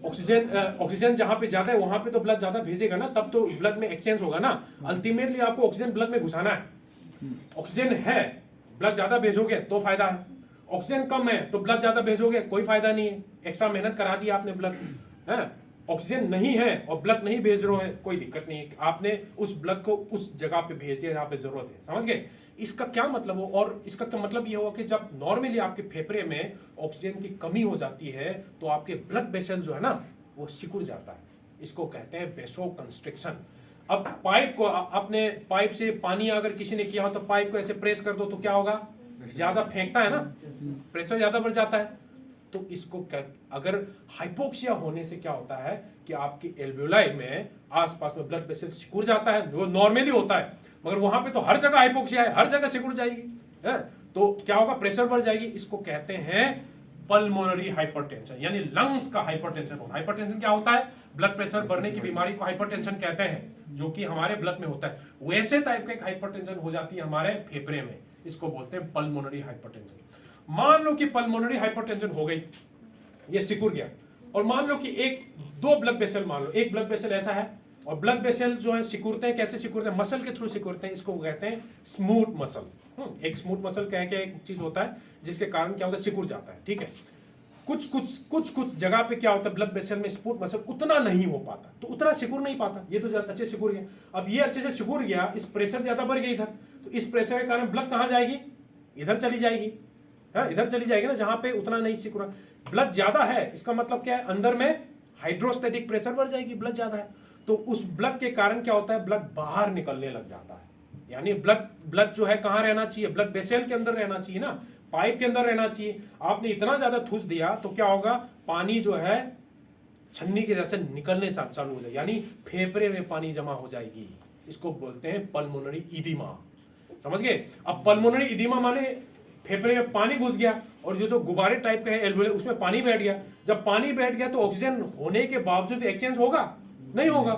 ऑक्सीजन जहां पे ज्यादा है वहां पे तो ब्लड ज्यादा भेजेगा ना, तब तो ब्लड में एक्सचेंज होगा ना। अल्टीमेटली आपको ऑक्सीजन ब्लड में घुसाना है। ऑक्सीजन है, ब्लड ज्यादा भेजोगे तो फायदा है, ऑक्सीजन कम है तो ब्लड ज्यादा भेजोगे कोई फायदा नहीं है, एक्स्ट्रा मेहनत करा दी आपने ब्लड है। ऑक्सीजन नहीं है और ब्लड नहीं भेज रहे हो, कोई दिक्कत नहीं है, आपने उस ब्लड को उस जगह पे भेज दिया जहां पे जरूरत है, समझ गए। इसका क्या मतलब हो, और इसका क्या मतलब ये होगा कि जब नॉर्मली आपके फेफड़े में ऑक्सीजन की कमी हो जाती है तो आपके ब्लड वेसल जो है ना वो सिकुड़ जाता है, इसको कहते हैं वेसो कंस्ट्रिक्शन। अब पाइप को, अपने पाइप से पानी अगर किसी ने किया हो तो पाइप को ऐसे प्रेस कर दो तो क्या होगा, ज्यादा फेंकता है ना, प्रेशर ज्यादा बढ़ जाता है। तो इसको अगर हाइपोक्सिया होने से क्या होता है कि आपकी एल्वियोलाई में आसपास में ब्लड वेसल सिकुड़ जाता है, वो नॉर्मली होता है, मगर वहां पे तो हर जगह हाइपोक्सिया है, हर जगह सिकुड़ जाएगी है, तो क्या होगा, प्रेशर बढ़ जाएगी। इसको कहते हैं पल्मोनरी हाइपरटेंशन, यानी लंग्स का हाइपरटेंशन होना। हाइपरटेंशन क्या होता है, ब्लड प्रेशर बढ़ने की बीमारी को हाइपरटेंशन कहते हैं, जो कि हमारे ब्लड में होता है। वैसे टाइप का एक हाइपरटेंशन हो जाती है हमारे फेफड़े में, इसको बोलते हैं पल्मोनरी हाइपरटेंशन। मान लो कि पल्मोनरी हाइपरटेंशन हो गई, ये सिकुड़ गया, और मान लो कि दो ब्लड वेसल, मान लो एक ब्लड वेसल ऐसा है, और ब्लड वेसल जो है सिकुड़ते हैं, कैसे सिकुड़ते हैं, मसल के थ्रू सिकुड़ते हैं, इसको कहते हैं स्मूथ मसल। एक स्मूथ मसल कह के एक चीज होता है जिसके कारण क्या होता है, सिकुड़ जाता है, ठीक है। कुछ जगह पे क्या होता है, ब्लड वेसल में स्मूथ मसल उतना नहीं हो पाता, तो उतना सिकुड़ नहीं पाता, ये तो अच्छे सिकुड़ गया। अब ये अच्छे से सिकुड़ गया, इस प्रेशर ज्यादा बढ़ गया इधर, तो इस प्रेशर के कारण ब्लड कहां जाएगी, इधर चली जाएगी, इधर चली जाएगी ना, जहां पे उतना नहीं सिकुड़ा। ब्लड ज्यादा है, इसका मतलब क्या है, अंदर में हाइड्रोस्टेटिक प्रेशर बढ़ जाएगी, ब्लड ज्यादा है, तो उस ब्लड के कारण क्या होता है, ब्लड बाहर निकलने लग जाता है। यानी ब्लड जो है कहां रहना चाहिए, ब्लड वेसल के अंदर रहना चाहिए ना, पाइप के अंदर रहना चाहिए। आपने इतना ज्यादा ठूस दिया तो क्या होगा, पानी जो है छन्नी के जैसे निकलने चालू हो जाए, यानी फेफड़े में पानी जमा हो जाएगी, इसको बोलते हैं पल्मोनरी इदीमा, समझ गए। अब पल्मोनरी इदीमा माने फेफड़े में पानी घुस गया, और जो गुब्बारे टाइप का है एल्वियोलाई, उसमें पानी बैठ गया। जब पानी बैठ गया तो ऑक्सीजन होने के बावजूद एक्सचेंज होगा, नहीं होगा,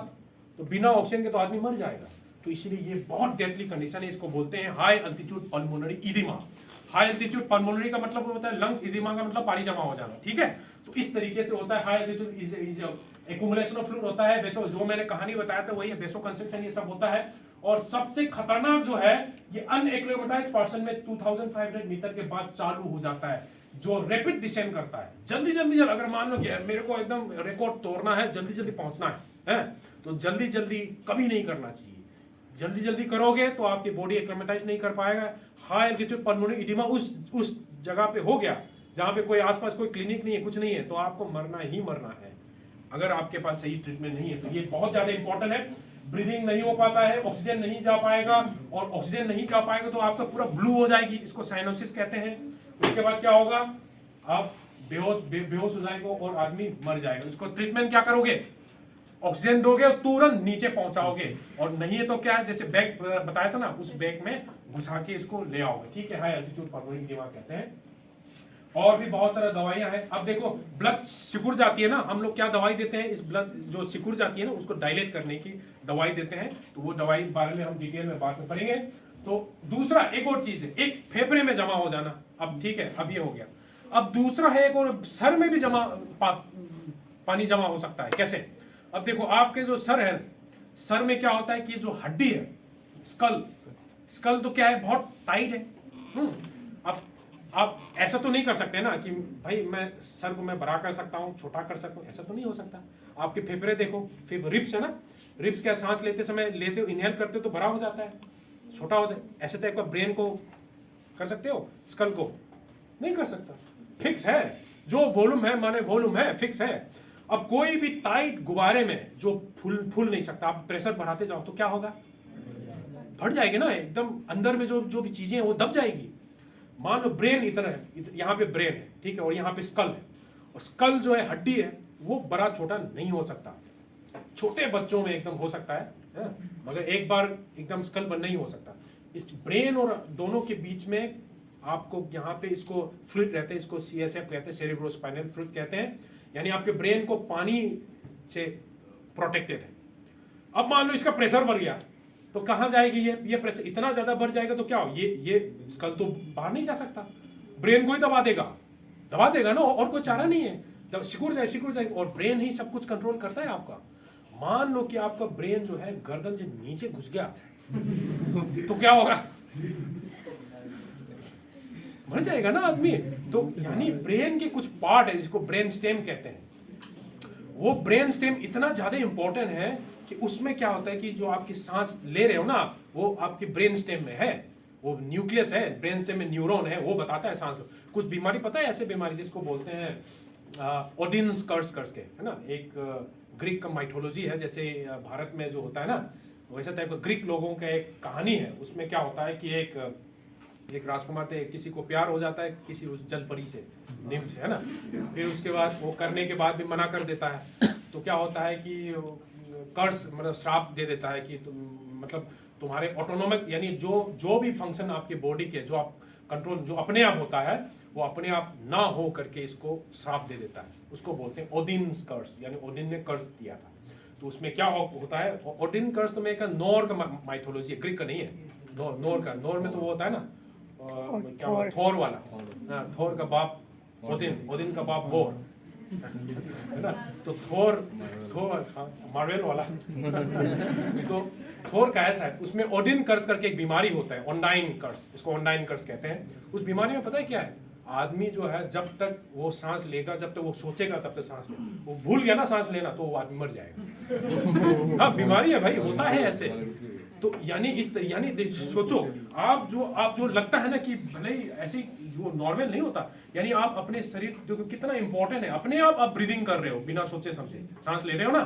तो बिना ऑक्सीजन के तो आदमी मर जाएगा। तो इसलिए ये बहुत डेडली कंडीशन है, इसको बोलते हैं high altitude pulmonary oedema. High altitude pulmonary का मतलब होता है लंग्स, इदीमा का मतलब पानी जमा हो जाना, ठीक है। तो इस तरीके से होता है, high altitude accumulation of fluid होता है, बेसो, जो मैंने कहानी बताया था वही है, वेसो कंस्ट्रिक्शन, ये सब होता है। और सबसे खतरनाक जो है ये अनएक्लेमेटाइज्ड पर्सन में 2500 मीटर के बाद चालू हो जाता है, जो रैपिड डिसेंड करता है, जल्दी अगर मान लो कि मेरे को एकदम रिकॉर्ड तोड़ना है, जल्दी पहुंचना है, तो जल्दी कभी नहीं करना चाहिए। जल्दी करोगे तो आपकी बॉडी एक्लेमेटाइज नहीं कर पाएगा। हाई एल्टीट्यूड पल्मोनरी इडिमा उस जगह पे हो गया जहां पे कोई आसपास कोई क्लिनिक नहीं है, कुछ नहीं है, तो आपको मरना ही मरना है अगर आपके पास सही ट्रीटमेंट नहीं है। तो ये बहुत ज्यादा इंपॉर्टेंट है। ब्रीदिंग नहीं हो पाता है, ऑक्सीजन नहीं जा पाएगा, और ऑक्सीजन नहीं जा पाएगा तो आपका पूरा ब्लू हो जाएगी, इसको साइनोसिस कहते हैं। उसके बाद क्या होगा, आप बेहोश हो जाएगा और आदमी मर जाएगा। इसको ट्रीटमेंट क्या करोगे, ऑक्सीजन दोगे और तुरंत नीचे पहुंचाओगे, और नहीं है तो क्या है, जैसे बैग बताया था ना, उस बैग में घुसा के इसको ले आओगे, ठीक है। हाई एल्टीट्यूड पल्मोनरी एडिमा कहते हैं। और भी बहुत सारा दवाइयां हैं। अब देखो ब्लड सिकुड़ जाती है ना, हम लोग क्या दवाई देते हैं, इस ब्लड जो सिकुड़ जाती है ना उसको डायलेट करने की दवाई देते हैं, तो वो दवाई बारे में हम डिटेल में बाद में पढ़ेंगे। तो दूसरा एक और चीज है, एक फेफड़े में जमा हो जाना, अब ठीक है, अब ये हो गया। अब दूसरा है एक और, सर में भी पानी जमा हो सकता है। कैसे? अब देखो आपके जो सर है, सर में क्या होता है कि जो हड्डी है, स्कल तो क्या है, बहुत टाइट है। अब आप ऐसा तो नहीं कर सकते ना कि भाई मैं सर को मैं बड़ा कर सकता हूँ, छोटा कर सकता हूँ, ऐसा तो नहीं हो सकता। आपके फेफड़े देखो, फिर रिब्स है ना, रिब्स क्या सांस लेते समय लेते हो, इनहेल करते हो तो बड़ा हो जाता है, छोटा हो जाए, ऐसे टाइप का ब्रेन को कर सकते हो, स्कल को नहीं कर सकता, फिक्स है। जो वॉल्यूम है माने वॉल्यूम है, फिक्स है। अब कोई भी टाइट गुब्बारे में जो फूल नहीं सकता, आप प्रेशर बढ़ाते जाओ तो क्या होगा, फट जाएगी ना एकदम, अंदर में जो भी चीजें हैं वो दब जाएगी। मान लो ब्रेन इतना है, यहाँ पे ब्रेन है, ठीक है, और यहाँ पे स्कल है, और स्कल जो है हड्डी है वो बड़ा छोटा नहीं हो सकता, छोटे बच्चों में एकदम हो सकता है, मगर एक बार एकदम स्कल बन नहीं हो सकता। इस ब्रेन और दोनों के बीच में आपको यहाँ पे इसको फ्लूइड रहते हैं, इसको CSF कहते हैं, सेरेब्रोस्पाइनल फ्लूइड कहते हैं, यानी आपके ब्रेन को पानी से प्रोटेक्टेड है। अब मान लो इसका प्रेशर बढ़ गया तो कहाँ जाएगी ये प्रेशर इतना ज्यादा बढ़ जाएगा तो क्या हो, ये स्कल तो बाहर नहीं जा सकता, ब्रेन को ही दबा देगा ना, और कोई चारा नहीं है, सिकुड़ जाए, और ब्रेन ही सब कुछ कंट्रोल करता है आपका। मान लो कि आपका ब्रेन जो है गर्दन से नीचे घुस गया तो क्या होगा, मर जाएगा ना आदमी। तो यानी ब्रेन के कुछ पार्ट है जिसको ब्रेन स्टेम कहते हैं, वो ब्रेन स्टेम इतना ज्यादा इंपॉर्टेंट है कि उसमें क्या होता है कि जो आपकी सांस ले रहे हो ना वो आपकी ब्रेन स्टेम में है, वो न्यूक्लियस है, ब्रेन स्टेम में न्यूरॉन है, वो बताता है सांस लो। कुछ बीमारी पता है, ऐसे बीमारी जिसको बोलते हैं ओडिनस कर्स के, है ना, एक ग्रीक का माइथोलॉजी है, जैसे भारत में जो होता है ना वैसे टाइप का ग्रीक लोगों का एक कहानी है। उसमें क्या होता है कि एक राजकुमार थे, किसी को प्यार हो जाता है किसी उस जलपरी से, निम्फ से, है ना, फिर उसके बाद वो करने के बाद भी मना कर देता है, तो क्या होता है कि कर्स मतलब श्राप दे देता है कि मतलब तुम्हारे ऑटोनोमिक यानी जो भी फंक्शन आपके बॉडी के जो आप कंट्रोल जो अपने आप होता है वो अपने आप ना हो करके इसको श्राप दे देता है, उसको बोलते हैं ओडिन्स कर्स, यानी ओडिन ने कर्स दिया था। तो उसमें क्या होता है, ओडिन कर्स तो मैं का नॉर का माइथोलॉजी है, ग्रीक का नहीं है, नॉर में तो वो होता है ना क्या थोर वाला, थोर का बाप ओदिन का बाप बोर, है ना, तो थोर मार्वेल वाला तो थोर का ऐसा है, उसमें ओडिन कर्स करके एक बीमारी होता है, ऑनडाइन कर्स, इसको ऑनडाइन कर्स कहते हैं। उस बीमारी में पता है क्या है, आदमी जो है जब तक वो सांस लेगा, जब तक वो सोचेगा तब तक सांस लेगा, वो भूल गया ना सांस लेना तो वो आदमी मर जाएगा। हाँ बीमारी है भाई, होता है ऐसे। तो यानी सोचो आप जो लगता है ना कि भले ही ऐसे वो नॉर्मल नहीं होता, यानी आप अपने शरीर जो कितना इंपॉर्टेंट है, अपने आप ब्रीदिंग कर रहे हो बिना सोचे समझे, सांस ले रहे हो ना,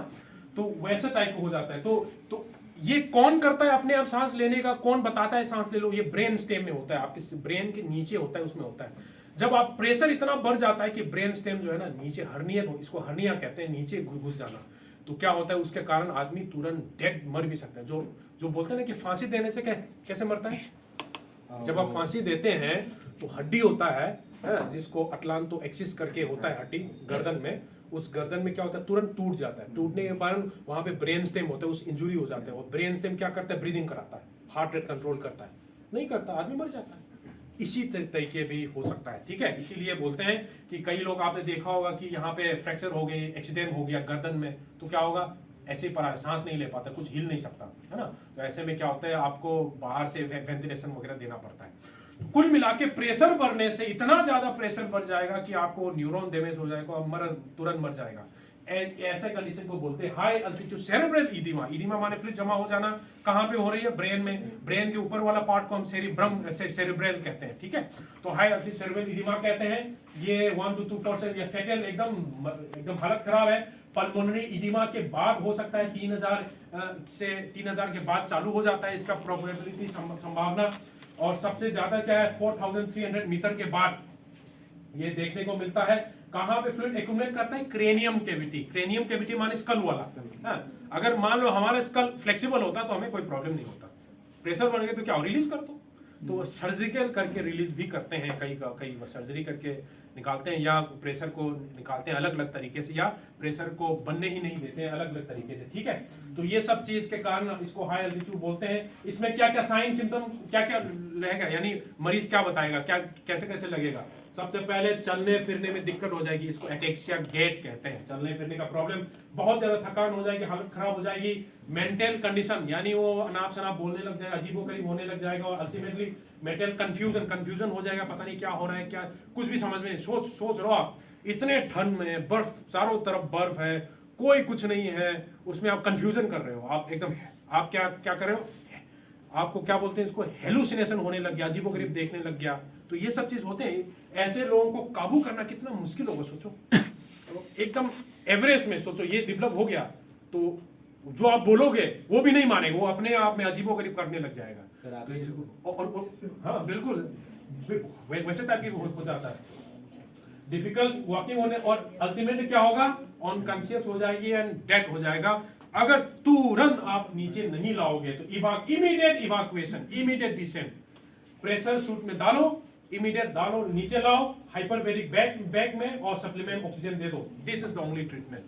तो वैसे टाइप हो जाता है। तो ये कौन करता है अपने आप सांस लेने का, कौन बताता है सांस ले लो, ये ब्रेन स्टेम में होता है, आपके ब्रेन के नीचे होता है, उसमें होता है। जब आप प्रेशर इतना बढ़ जाता है कि ब्रेन स्टेम जो है ना नीचे हर्निया, इसको हर्निया कहते हैं, नीचे घुस जाना, तो क्या होता है उसके कारण आदमी तुरंत डेड मर भी सकता है। जो बोलते हैं ना कि फांसी देने से कैसे मरता है, जब आप फांसी देते हैं तो हड्डी होता है जिसको अटलांटो एक्सिस करके होता है हड्डी गर्दन में, उस गर्दन में क्या होता है तुरंत टूट जाता है, टूटने के कारण वहां पे ब्रेन स्टेम होता है, उस इंजुरी हो जाता है, और ब्रेन स्टेम क्या करता है, ब्रीदिंग कराता है, हार्ट रेट कंट्रोल करता है, नहीं करता आदमी मर जाता है। इसी तरीके भी हो सकता है, ठीक है। इसीलिए बोलते हैं कि कई लोग आपने देखा होगा कि यहाँ पे फ्रैक्चर हो गए, एक्सीडेंट हो गया गर्दन में, तो क्या होगा, ऐसे ही पड़ा है, सांस नहीं ले पाता, कुछ हिल नहीं सकता, है ना, तो ऐसे में क्या होता है आपको बाहर से वेंटिलेशन वगैरह देना पड़ता है। तो कुल मिला के प्रेशर बढ़ने से इतना ज्यादा प्रेशर बढ़ जाएगा कि आपको न्यूरॉन डैमेज हो जाएगा, तुरंत मर जाएगा। ऐसे कंडीशन को बोलते हैं high altitude cerebral oedema. Oedema माने फ्लूइड जमा हो जाना, कहां पे हो रही है, ब्रेन में, ब्रेन के ऊपर वाला पार्ट को हम सेरेब्रल कहते हैं, ठीक है। तो हाई अल्टीट्यूड सेरेब्रल इडिमा कहते हैं, ये 1 to 2% ये फेटल एकदम हालत खराब है। पल्मोनरी इडिमा के बाद हो सकता है 3000 के बाद चालू हो जाता है इसका प्रोबेबिलिटी, संभावना, और सबसे ज्यादा क्या है 4300 मीटर के बाद ये देखने को मिलता है। कहाँ पे फ्लूइड एक्यूमुलेट करता है? Cranium cavity. क्रेनियम कैविटी माने स्कल वाला। हाँ, अगर मान लो हमारा स्कल फ्लेक्सिबल होता तो हमें कोई प्रॉब्लम नहीं होता। प्रेशर बढ़ गया तो क्या रिलीज कर दो। तो सर्जिकल करके रिलीज भी करते हैं, कई सर्जरी करके निकालते हैं, या प्रेशर को निकालते हैं अलग अलग तरीके से, या प्रेशर को बनने ही नहीं देते हैं अलग अलग तरीके से। ठीक है, तो ये सब चीज के कारण इसको हाई एल्टीट्यूड बोलते हैं। इसमें क्या क्या साइन सिम्टम क्या क्या रहेगा, यानी मरीज क्या बताएगा, क्या कैसे कैसे लगेगा। सबसे पहले चलने फिरने में दिक्कत हो जाएगी, इसको एटेक्सिया गैट कहते हैं। चलने फिरने का प्रॉब्लम, बहुत ज्यादा थकान हो जाएगी, हालत खराब हो जाएगी। मेंटल कंडीशन, यानी वो अनाप शनाप बोलने लग जाएगा, अजीबोगरीब होने लग जाएगा, और अल्टीमेटली मेंटल कंफ्यूजन हो जाएगा, पता नहीं क्या हो रहा है, क्या कुछ भी समझ में नहीं। सोच रहो आप, इतने ठंड में बर्फ, चारों तरफ बर्फ है, कोई कुछ नहीं है, उसमें आप कंफ्यूजन कर रहे हो, आप एकदम, आप क्या कर रहे हो, आपको क्या बोलते हैं इसको, हेलुसिनेशन होने लग गया, अजीबोगरीब देखने लग गया। तो ये सब चीज होते हैं। ऐसे लोगों को काबू करना कितना मुश्किल होगा, सोचो। एकदम एवरेस्ट में सोचो ये डेवलप हो गया तो जो आप बोलोगे वो भी नहीं मानेगा, वो अपने आप में अजीबोगरीब करने लग जाएगा। हाँ बिल्कुल, वैसे टाइप की हो जाता है, डिफिकल्ट वॉकिंग होने, और अल्टीमेटली क्या होगा, अनकॉन्शियस हो जाएगी एंड डेड हो जाएगा। अगर तुरंत आप नीचे नहीं लाओगे तो immediate evacuation, immediate descent, pressure suit में डालो, इमीडिएट डालो, नीचे लाओ हाइपरबेरिक बैग में, और सप्लीमेंट ऑक्सीजन दे दो। This is the only treatment,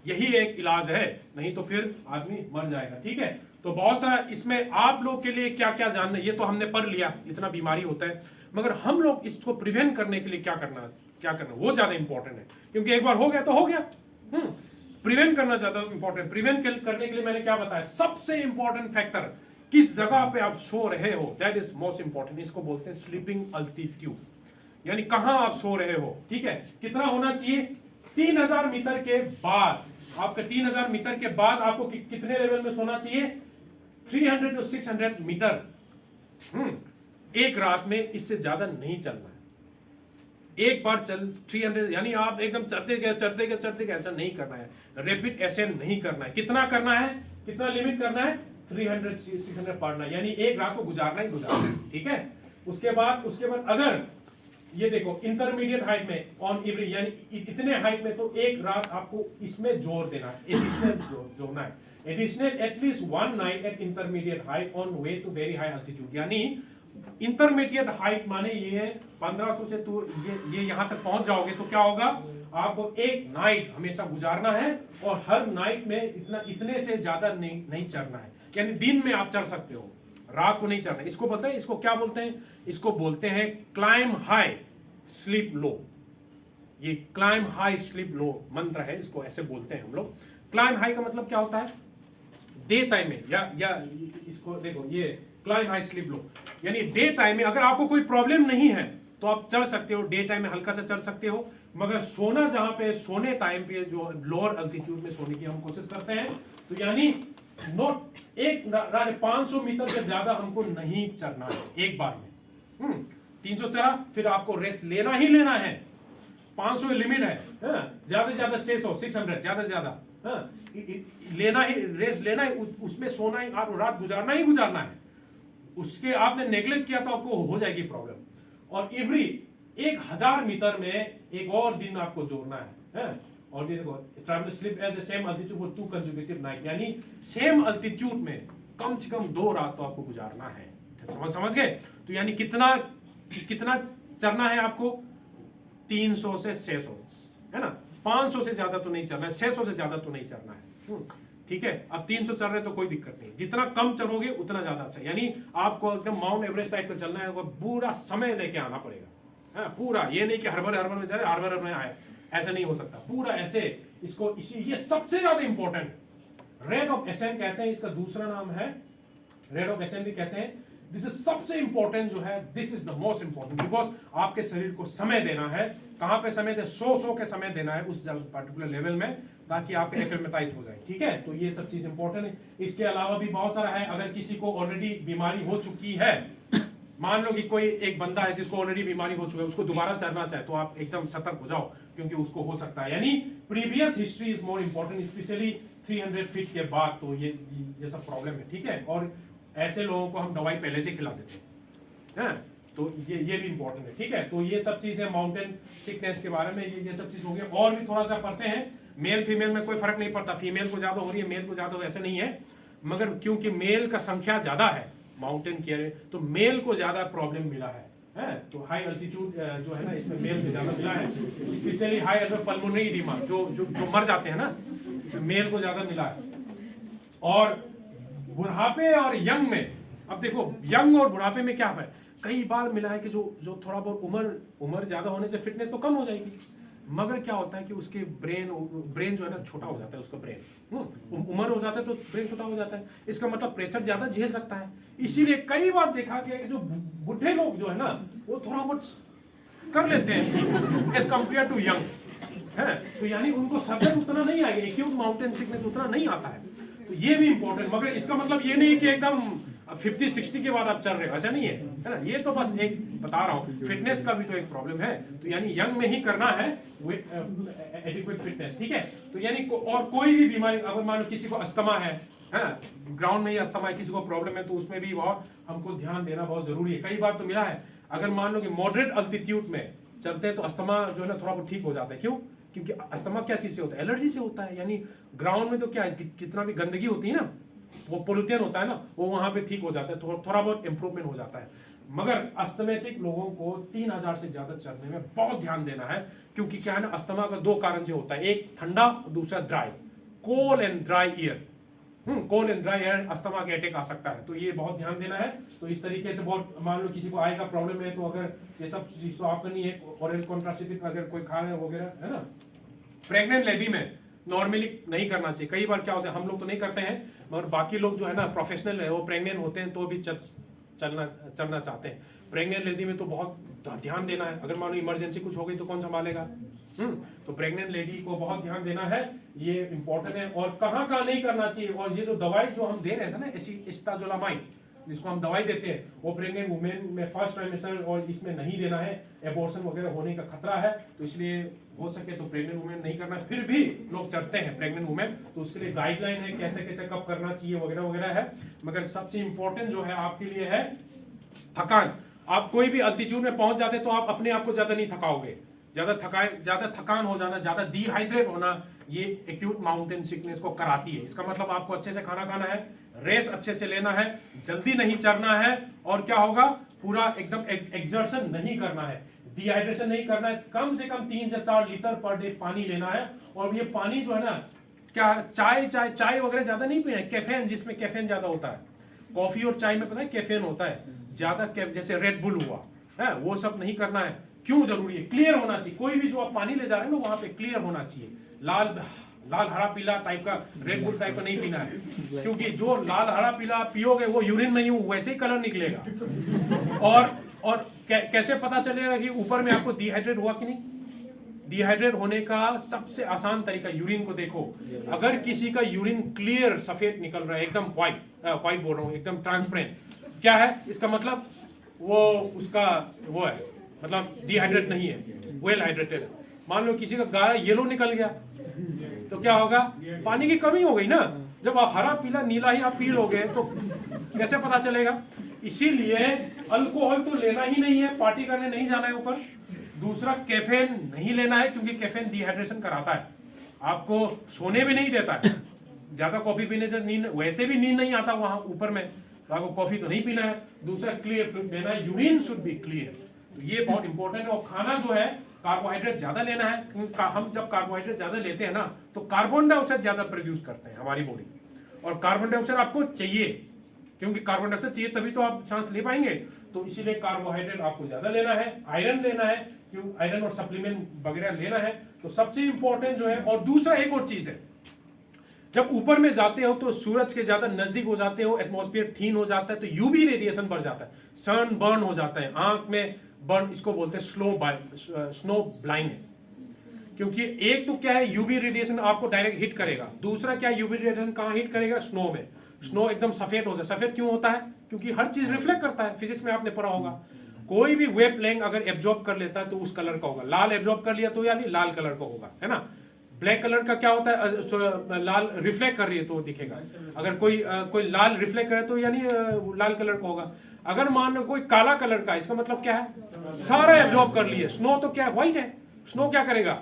यही एक इलाज है, नहीं तो फिर आदमी मर जाएगा। ठीक है, तो बहुत सारा इसमें आप लोग के लिए क्या क्या जानना है, ये तो हमने पढ़ लिया, इतना बीमारी होता है, मगर हम लोग इसको प्रिवेंट करने के लिए क्या करना वो ज्यादा इंपॉर्टेंट है, क्योंकि एक बार हो गया तो हो गया। प्रिवेंट करना ज्यादा इंपॉर्टेंट। प्रिवेंट करने के लिए मैंने क्या बताया, सबसे इंपॉर्टेंट फैक्टर, किस जगह पे आप सो रहे हो, दैट इज मोस्ट इंपॉर्टेंट। इसको बोलते हैं स्लीपिंग अल्टीट्यूड, यानी कहां आप सो रहे हो। ठीक है, कितना होना चाहिए, 3000 मीटर के बाद, आपका 3000 मीटर के बाद आपको कितने लेवल में सोना चाहिए, 300 to 600 मीटर। एक रात में इससे ज्यादा नहीं चलना है। एक बार चल 300, यानी आप एकदम चढ़ते गए ऐसा नहीं करना है, रैपिड एसेंड नहीं करना है। कितना करना है, कितना लिमिट करना है, 300 600 पढ़ना, यानी एक रात को गुजारना ही गुजारना। ठीक है, उसके बाद अगर ये देखो इंटरमीडिएट हाइट में ऑन एवरी, यानी इतने हाइट में तो एक रात आपको इसमें जोर देना है, एडिशनल जोड़ना है, additional at least 1 night at intermediate height on way to very high altitude. यानी इंटरमीडिएट हाइट माने ये है 1500 से तो ये यहां तक पहुंच जाओगे तो क्या होगा, आपको एक नाइट हमेशा गुजारना है, और हर नाइट में इतने से ज्यादा नहीं चढ़ना है। यानी दिन में आप चढ़ सकते हो, रात को नहीं चढ़ना। इसको पता है, इसको क्या बोलते हैं, इसको बोलते हैं क्लाइम हाई स्लीप लो। ये क्लाइम हाई स्लीप लो मंत्र है, इसको ऐसे बोलते हैं हम लोग। क्लाइम हाई का मतलब क्या होता है, डे टाइम में, या इसको देखो, ये क्लाइम हाई स्लीप लो, यानी डे टाइम में अगर आपको कोई प्रॉब्लम नहीं है तो आप चढ़ सकते हो, डे टाइम में हल्का सा चढ़ सकते हो। मगर सोना जहां पे, सोने टाइम पे जो लोअर अल्टीट्यूड में सोने की हम कोशिश करते हैं, तो यानी नोट एक 500 मीटर से ज्यादा हमको नहीं चढ़ना है एक बार में। 300 चढ़ा, फिर आपको रेस्ट लेना ही लेना है, 500 लिमिट है, ज्यादा से ज्यादा 600 600 ज्यादा से ज्यादा लेना ही, रेस्ट लेना ही, उसमें सोना ही, आप रात गुजारना ही गुजारना है। उसके आपने नेग्लेक्ट किया तो आपको हो जाएगी प्रॉब्लम। और एवरी 1000 मीटर में एक और दिन आपको जोड़ना है, और ये देखो travel sleep at the same altitude for 2 consecutive night, यानी सेम अल्टीट्यूड में कम से कम 2 रात तो आपको गुजारना है। समझ गए, तो यानी कितना चढ़ना है आपको, 300 से 600, है ना, 500 से ज्यादा तो नहीं चढ़ना है, 600 से ज्यादा तो नहीं चढ़ना है। ठीक है, अब 300 चल रहे तो कोई दिक्कत नहीं, जितना कम चढ़ोगे उतना ज्यादा अच्छा। यानी आपको एकदम माउंट एवरेस्ट टाइप का चलना है, पूरा समय लेके आना पड़ेगा, पूरा, ये नहीं कि हड़बड़ में जाए, हड़बड़ में आए, ऐसा नहीं हो सकता, पूरा ऐसे। इसको ये सबसे ज्यादा इंपॉर्टेंट रेट ऑफ एसेंट कहते हैं, इसका दूसरा नाम है रेट ऑफ एसेंट भी कहते हैं। दिस इज सबसे इंपॉर्टेंट जो है, this is the most important, because आपके शरीर को समय देना है। कहां पे समय दे, 100 के समय देना है उस पर्टिकुलर लेवल में, ताकि आप एक्लेमेटाइज हो जाए। ठीक है, तो ये सब चीज इंपॉर्टेंट है। इसके अलावा भी बहुत सारा है। अगर किसी को ऑलरेडी बीमारी हो चुकी है, मान लो कि कोई एक बंदा है जिसको ऑलरेडी बीमारी हो चुकी है, उसको दोबारा चढ़ना चाहे तो आप एकदम सतर्क हो जाओ, क्योंकि उसको हो सकता है। यानी previous history is more important, specially 300 feet के बाद, तो ये सब प्रॉब्लम है। ठीक है, और ऐसे लोगों को हम दवाई पहले से खिला देते हैं, तो ये भी इंपॉर्टेंट है, ठीक है। तो ये सब चीज है माउंटेन सिकनेस के बारे में, ये सब चीज हो गया। और भी थोड़ा सा पढ़ते हैं, मेल फीमेल में कोई फर्क नहीं पड़ता, फीमेल को ज्यादा हो रही है मेल को ज्यादा हो, ऐसा नहीं है, मगर क्योंकि मेल का संख्या ज्यादा है माउंटेन केयर, तो मेल को ज्यादा प्रॉब्लम मिला है। तो हाई अल्टीट्यूड जो है ना, इसमें मेल को ज्यादा मिला है, specially high altitude pulmonary oedema जो मर जाते हैं ना, मेल को ज्यादा मिला है। और बुढ़ापे और यंग में, अब देखो यंग और बुढ़ापे में क्या है, कई बार मिला है कि जो थोड़ा बहुत उम्र ज्यादा होने से फिटनेस तो कम हो जाएगी, मगर क्या होता है कि उसके ब्रेन जो है ना छोटा हो जाता है, उसका ब्रेन उम्र हो जाता है तो ब्रेन छोटा हो जाता है, इसका मतलब प्रेशर ज्यादा झेल सकता है। इसीलिए कई बार देखा गया कि जो बुढ़े लोग जो है ना, वो थोड़ा बहुत कर लेते हैं एज कंपेयर टू यंग है, तो यानी उनको सदन उतना नहीं आएगा, एक्यूट माउंटेन सिकनेस उतना नहीं आता है। तो ये भी इंपॉर्टेंट, मगर इसका मतलब ये नहीं कि एकदम 50-60 के बाद आप चल रहे हो, ऐसा नहीं है, है ना। ये तो बस एक बता रहा हूँ, फिटनेस का भी तो एक प्रॉब्लम है, तो यानी यंग में ही करना है एडिक्वेट फिटनेस, ठीक है। तो यानी और कोई भी बीमारी, अगर मान लो किसी को अस्थमा है, ग्राउंड में ही अस्थमा है, किसी को प्रॉब्लम है, तो उसमें भी बहुत हमको ध्यान देना बहुत जरूरी है। कई बार तो मिला है, अगर मान लो कि मॉडरेट अल्टीट्यूड में चलते हैं तो अस्थमा जो है ना थोड़ा बहुत ठीक हो जाता है। क्यों? क्योंकि अस्थमा क्या चीज से होता है, एलर्जी से होता है। यानी ग्राउंड में तो क्या है, कितना भी गंदगी होती है ना, वो पोल्यूशन होता है ना, वो वहां पे ठीक हो जाता है, थोड़ा बहुत इंप्रूवमेंट हो जाता है। मगर अस्थमेटिक लोगों को 3000 से ज्यादा चलने में बहुत ध्यान देना है, क्योंकि क्या है ना, अस्थमा का 2 कारण से होता है, एक ठंडा, दूसरा dry, cold and dry year. Cold and dry air asthma के अटैक आ सकता है, तो ये बहुत ध्यान देना है। तो इस तरीके से बहुत, मान लो किसी को आई का प्रॉब्लम है, तो अगर ये सब चीज तो आप करनी है, ऑरल कॉन्ट्रासेप्टिव अगर कोई खा रहे वगैरह, है ना। प्रेग्नेंट लेडी में नॉर्मली नहीं करना चाहिए। कई बार क्या होता है, हम लोग तो नहीं करते हैं, मगर बाकी लोग जो है ना प्रोफेशनल है, वो प्रेग्नेंट होते हैं तो भी चलना चाहते हैं। प्रेग्नेंट लेडी में तो बहुत ध्यान देना है, अगर मान लो इमरजेंसी कुछ हो गई तो कौन संभालेगा। तो प्रेग्नेंट लेडी को बहुत ध्यान देना है, ये इंपॉर्टेंट है। और कहाँ नहीं करना चाहिए, और ये जो दवाई जो हम दे रहे थे ना, एसिटाजोलामाइड जिसको हम दवाई देते हैं, वो प्रेग्नेंट वुमेन में फर्स्ट ट्राइमेस्टर और इसमें नहीं देना है, एबॉर्शन वगैरह होने का खतरा है, तो इसलिए हो सके तो प्रेग्नेंट वुमेन नहीं करना। फिर भी लोग चलते हैं प्रेग्नेंट वुमेन, तो उसके लिए गाइडलाइन है, कैसे कैसे कब करना चाहिए वगैरह वगैरह है। मगर सबसे इंपॉर्टेंट जो है आपके लिए है थकान। आप कोई भी अल्टीट्यूड में पहुंच जाते तो आप अपने आप को ज्यादा नहीं थकाओगे। ज्यादा थकान हो जाना, ज्यादा डिहाइड्रेट होना, ये एक्यूट माउंटेन सिकनेस को कराती है। इसका मतलब आपको अच्छे से खाना खाना है, रेस्ट अच्छे से लेना है, जल्दी नहीं चढ़ना है, और क्या होगा, पूरा एकदम एक्सर्शन नहीं करना है, डिहाइड्रेशन नहीं करना है। कम से कम 3 से 4 लीटर पर डे पानी लेना है। और ये पानी जो है ना, क्या चाय वगैरह ज्यादा नहीं पीना है, कैफेन, जिसमें कैफेन ज्यादा होता है। कॉफी और चाय में पता है कैफेन होता है ज्यादा, जैसे रेड बुल हुआ है, वो सब नहीं करना है। क्यों जरूरी है? क्लियर होना चाहिए। कोई भी जो आप पानी ले जा रहे हैं ना, वहां पे क्लियर होना चाहिए। लाल हरा पीला टाइप का, रेड बुल टाइप का नहीं पीना है, क्योंकि जो लाल हरा पीला पियोगे वो यूरिन में ही वैसे ही कलर निकलेगा। और कैसे पता चलेगा कि ऊपर में आपको डिहाइड्रेट हुआ कि नहीं? डिहाइड्रेट होने का सबसे आसान तरीका, यूरिन को देखो। अगर किसी का यूरिन क्लियर सफेद निकल रहा है, एकदम व्हाइट बोल रहा हूँ, एकदम ट्रांसपेरेंट, क्या है इसका मतलब? वो उसका वो है, मतलब डिहाइड्रेट नहीं है, वेल हाइड्रेटेड। मान लो किसी का गाढ़ा येलो निकल गया, तो क्या होगा? पानी की कमी हो गई ना। जब आप हरा पीला नीला ही आप पी लोगे तो कैसे पता चलेगा? इसीलिए अल्कोहल तो लेना ही नहीं है, पार्टी करने नहीं जाना है ऊपर। दूसरा, कैफीन नहीं लेना है, क्योंकि कैफीन डिहाइड्रेशन कराता है, आपको सोने भी नहीं देता है। ज्यादा कॉफी पीने से नींद, वैसे भी नींद नहीं आता वहां ऊपर में, तो आपको कॉफी तो नहीं पीना है। दूसरा, क्लियर फ्लूइड लेना है, यूरिन शुड बी क्लियर, तो ये बहुत इंपॉर्टेंट है। और खाना जो है, कार्बोहाइड्रेट ज्यादा लेना है, क्योंकि हम जब कार्बोहाइड्रेट ज्यादा लेते हैं ना, तो कार्बन डाइऑक्साइड ज्यादा प्रोड्यूस करते हैं हमारी बॉडी, और कार्बन डाइऑक्साइड आपको चाहिए, क्योंकि कार्बन डाइऑक्साइड चाहिए तभी तो आप सांस ले पाएंगे। तो इसीलिए कार्बोहाइड्रेट आपको ज्यादा लेना है, आयरन लेना है, क्यों आयरन और सप्लीमेंट वगैरह लेना है। तो सबसे इंपॉर्टेंट जो है, और दूसरा एक और चीज है, जब ऊपर में जाते हो तो सूरज के ज्यादा नजदीक हो जाते हो, एटमॉस्फेयर थीन हो जाता है, तो यूवी रेडिएशन बढ़ जाता है, सन बर्न हो जाता है, आंख में बर्न, इसको बोलते हैं स्नो ब्लाइंडनेस। क्योंकि एक तो क्या है, यूवी रेडिएशन आपको डायरेक्ट हिट करेगा, दूसरा क्या, यूवी रेडिएशन कहां हिट करेगा? स्नो में। स्नो एकदम सफेद हो जाए। सफेद क्यों होता है? क्योंकि हर चीज रिफ्लेक्ट करता है, फिजिक्स में आपने पढ़ा होगा। कोई भी वेव लेंथ अगर एब्जॉर्ब कर लेता है तो उस कलर का होगा। लाल एब्जॉर्ब कर लिया तो यानी लाल कलर का होगा, है ना। ब्लैक कलर का क्या होता है, लाल रिफ्लेक्ट कर रही है तो दिखेगा। अगर कोई लाल रिफ्लेक्ट करे तो यानी लाल कलर का होगा। अगर मान लो कोई काला कलर का, इसका मतलब क्या है, सारा एब्जॉर्ब कर लिए। स्नो तो क्या है, व्हाइट है, स्नो क्या करेगा,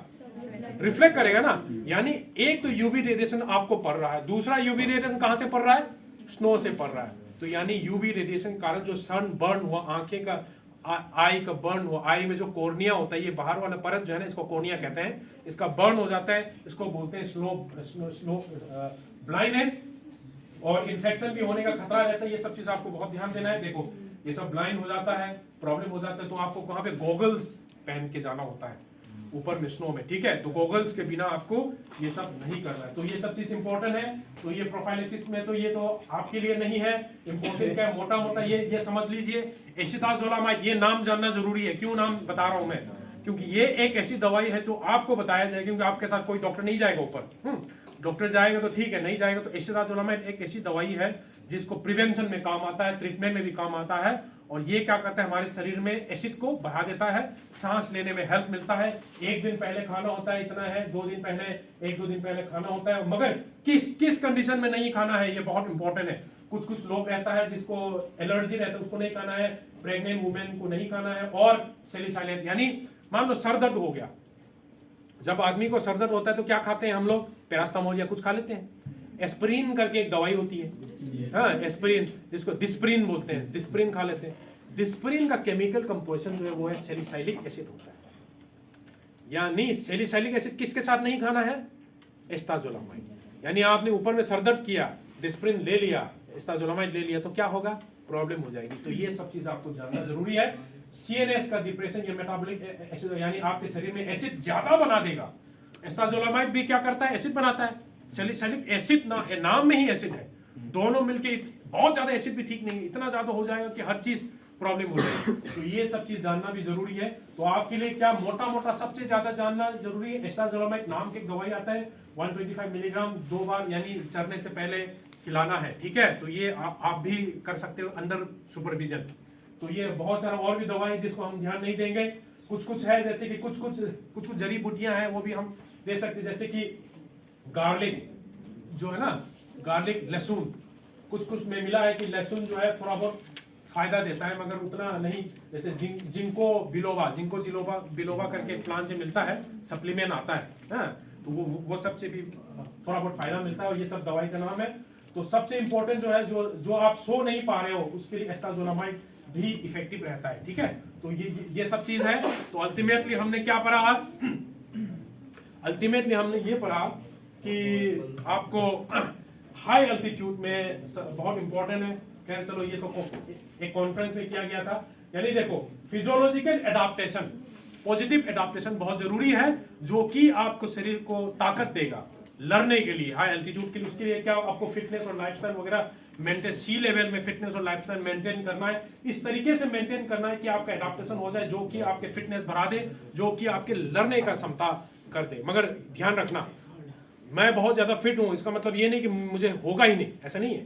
रिफ्लेक्ट करेगा ना। यानी एक तो यूवी रेडिएशन आपको पड़ रहा है, दूसरा यूवी रेडिएशन कहां से पड़ रहा है, स्नो से पड़ रहा है। तो यानी यूवी रेडिएशन के कारण जो सन बर्न हुआ, आंखें का आई का बर्न हुआ, आई में जो कोर्निया होता है, ये बाहर वाला परत जो है ना, इसको कोर्निया कहते हैं, इसका बर्न हो जाता है, इसको बोलते हैं स्लो ब्लाइंडनेस, और इन्फेक्शन भी होने का खतरा रहता है। ये सब चीज आपको बहुत ध्यान देना है। देखो ये सब ब्लाइंड हो जाता है, प्रॉब्लम हो जाता है, तो आपको वहां पे गॉगल्स पहन के जाना होता है ऊपर में स्नो में, ठीक है। तो गॉगल्स के बिना आपको ये सब नहीं करना है। तो ये सब चीज इंपॉर्टेंट है। तो ये प्रोफाइलिसिस में तो ये तो आपके लिए नहीं है, इंपॉर्टेंट क्या है, मोटा मोटा ये समझ लीजिए। एसिटाजोलामाइड, ये नाम जानना जरूरी है। क्यों नाम बता रहा हूं मैं, क्योंकि ये एक ऐसी दवाई है जो आपको बताया जाएगा, क्योंकि आपके साथ कोई डॉक्टर नहीं जाएगा ऊपर। डॉक्टर जाएगा तो ठीक है, नहीं जाएगा तो एसिटाजोलामाइड एक ऐसी दवाई है जिसको प्रिवेंशन में काम आता है, ट्रीटमेंट में भी काम आता है। और ये क्या करता है, हमारे शरीर में एसिड को बढ़ा देता है, सांस लेने में हेल्प मिलता है। एक दिन पहले खाना होता है, इतना है, 2 दिन पहले, 1-2 दिन पहले खाना होता है, मगर किस कंडीशन में नहीं खाना है, ये बहुत इंपॉर्टेंट है। कुछ लोग रहता है जिसको एलर्जी रहता है, उसको नहीं खाना है, प्रेग्नेंट वुमेन को नहीं खाना है, और सेलिसाइलेट, यानी मान लो सर दर्द हो गया, जब आदमी को सर दर्द होता है तो क्या खाते हैं हम लोग, पैरास्टामोल या कुछ खा लेते हैं। एस्पिरिन करके एक दवाई होती है, हाँ एस्पिरिन, जिसको डिस्प्रिन बोलते हैं, डिस्प्रिन खा लेते हैं। डिस्प्रिन का केमिकल कंपोजिशन जो है वो है सैलिसाइलिक एसिड होता है। यानी सैलिसाइलिक एसिड किसके साथ नहीं खाना है, एस्टाजोलामाइड। यानी आपने ऊपर में सर दर्द किया, डिस्प्रिन ले लिया, एस्टाजोलामाइड ले लिया, तो क्या होगा, प्रॉब्लम हो जाएगी। तो ये सब चीज आपको जानना जरूरी है। सीएनएस का डिप्रेशन, ये मेटाबॉलिक एसिड, यानी आपके शरीर में एसिड ज्यादा बना देगा। एस्टाजोलामाइड भी क्या करता है, एसिड बनाता है। सैलिसाइलिक एसिड नाम में ही एसिड है, दोनों मिलके बहुत ज्यादा एसिड भी ठीक नहीं, इतना ज्यादा हो जाएगा कि हर चीज प्रॉब्लम हो जाएगी। तो ये सब चीज जानना भी जरूरी है। तो आपके लिए क्या मोटा सबसे ज्यादा जानना जरूरी है, एस्टाजोलामाइड नाम की एक दवाई आता है, 125 मिलीग्राम 2 बार यानी चरने से पहले खिलाना है, ठीक है। तो ये आप भी कर सकते हो अंडर सुपरविजन। तो ये बहुत सारा और भी दवाई जिसको हम ध्यान नहीं देंगे, कुछ है, जैसे कि कुछ जड़ी बूटियां हैं वो भी हम दे सकते हैं, जैसे कि गार्लिक जो है ना, गार्लिक, लहसुन, कुछ में मिला है कि लहसुन जो है थोड़ा बहुत फायदा देता है, मगर उतना नहीं। जैसे जिंको बिलोबा करके प्लांट से मिलता है, सप्लीमेंट आता है, तो वो सबसे भी थोड़ा बहुत फायदा मिलता है, और ये सब दवाई का नाम है। तो सबसे इंपॉर्टेंट जो है, जो आप सो नहीं पा रहे हो, उसके लिए एस्टाजोलामाइड भी इफेक्टिव रहता है, ठीक है। तो ये सब चीज है। तो अल्टीमेटली हमने क्या पढ़ा आज, अल्टीमेटली हमने ये पढ़ा कि आपको हाई अल्टीट्यूड में बहुत इंपॉर्टेंट है। खैर चलो, ये तो एक कॉन्फ्रेंस में किया गया था। यानी देखो, फिजियोलॉजिकल एडाप्टेशन, पॉजिटिव एडाप्टेशन बहुत जरूरी है, जो कि आपको शरीर को ताकत देगा लड़ने के लिए, हाई एल्टीट्यूड के लिए। उसके लिए क्या आपको फिटनेस और लाइफस्टाइल वगैरह मेंटेन, सी लेवल में फिटनेस और लाइफस्टाइल मेंटेन करना है, इस तरीके से मेंटेन करना है कि आपका एडाप्टेशन हो जाए, जो कि आपके फिटनेस बढ़ा दे, जो कि आपके लड़ने का क्षमता कर दे। मगर ध्यान रखना, मैं बहुत ज्यादा फिट हूं, इसका मतलब ये नहीं कि मुझे होगा ही नहीं, ऐसा नहीं है।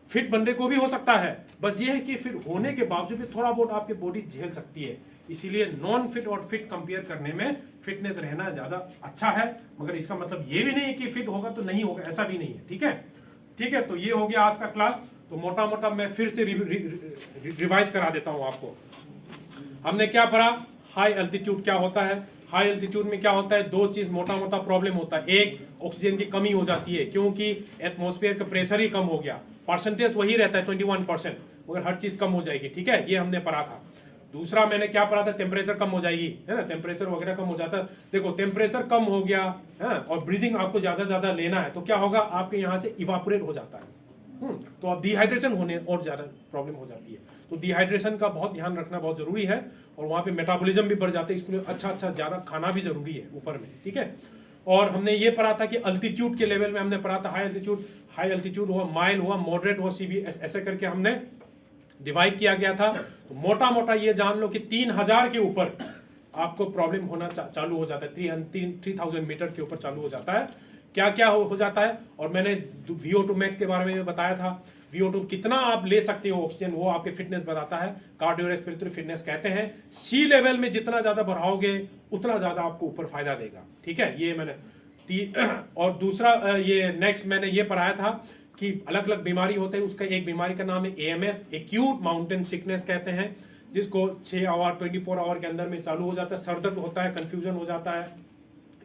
फिट बंदे को भी हो सकता है, बस ये है कि फिट होने के बावजूद भी थोड़ा बहुत आपकी बॉडी झेल सकती है। इसीलिए नॉन फिट और फिट कंपेयर करने में फिटनेस रहना ज्यादा अच्छा है। मगर इसका मतलब ये भी नहीं है कि फिट होगा तो नहीं होगा, ऐसा भी नहीं है, ठीक है। ठीक है, तो ये हो गया आज का क्लास। तो मोटा मैं फिर से रिवाइज करा देता हूं आपको। हमने क्या पढ़ा, हाई एल्टीट्यूड क्या होता है। हाई एल्टीट्यूड में क्या होता है, 2 चीज मोटा प्रॉब्लम होता है। एक, ऑक्सीजन की कमी हो जाती है, क्योंकि एटमॉस्फेयर का प्रेशर ही कम हो गया। परसेंटेज वही रहता है 21%, मगर हर चीज कम हो जाएगी, ठीक है, ये हमने पढ़ा था। दूसरा मैंने क्या पढ़ा था, टेम्परेचर कम हो जाएगी, है ना, टेम्परेचर वगैरह कम हो जाता है। देखो टेम्परेचर कम हो गया है, और ब्रीदिंग आपको ज्यादा लेना है, तो क्या होगा, आपके यहाँ से इवापोरेट हो जाता है, तो अब डिहाइड्रेशन होने और ज्यादा प्रॉब्लम हो जाती है। तो डिहाइड्रेशन का बहुत ध्यान रखना बहुत जरूरी है, और वहां पे मेटाबॉलिज्म भी बढ़ जाते हैं, इसके लिए अच्छा ज्यादा खाना भी जरूरी है ऊपर में, ठीक है। और हमने ये पढ़ा था कि अल्टीट्यूड के लेवल में हमने पढ़ा था, हाई अल्टीट्यूड हुआ, माइल्ड हुआ, मॉडरेट हुआ, सीवी, ऐसे करके हमने डिवाइड किया गया था। तो मोटा ये जान लो कि 3000 के ऊपर आपको प्रॉब्लम होना चालू हो जाता है, 3000 मीटर के ऊपर चालू हो जाता है। क्या हो जाता है, और मैंने VO2 मैक्स के बारे में बताया था। VO2 कितना आप ले सकते हो ऑक्सीजन, वो आपके फिटनेस बताता है, कार्डियोरेस्पिरेटरी फिटनेस कहते हैं। सी लेवल में जितना ज्यादा बढ़ाओगे उतना ज्यादा आपको ऊपर फायदा देगा, ठीक है। ये मैंने और दूसरा ये नेक्स्ट मैंने ये पढ़ाया था कि अलग अलग बीमारी होते हैं, उसका एक बीमारी का नाम है AMS, एक्यूट माउंटेन सिकनेस कहते हैं, जिसको 6 आवर 24 आवर के अंदर में चालू हो जाता है, सर दर्द होता है, कंफ्यूजन हो जाता है,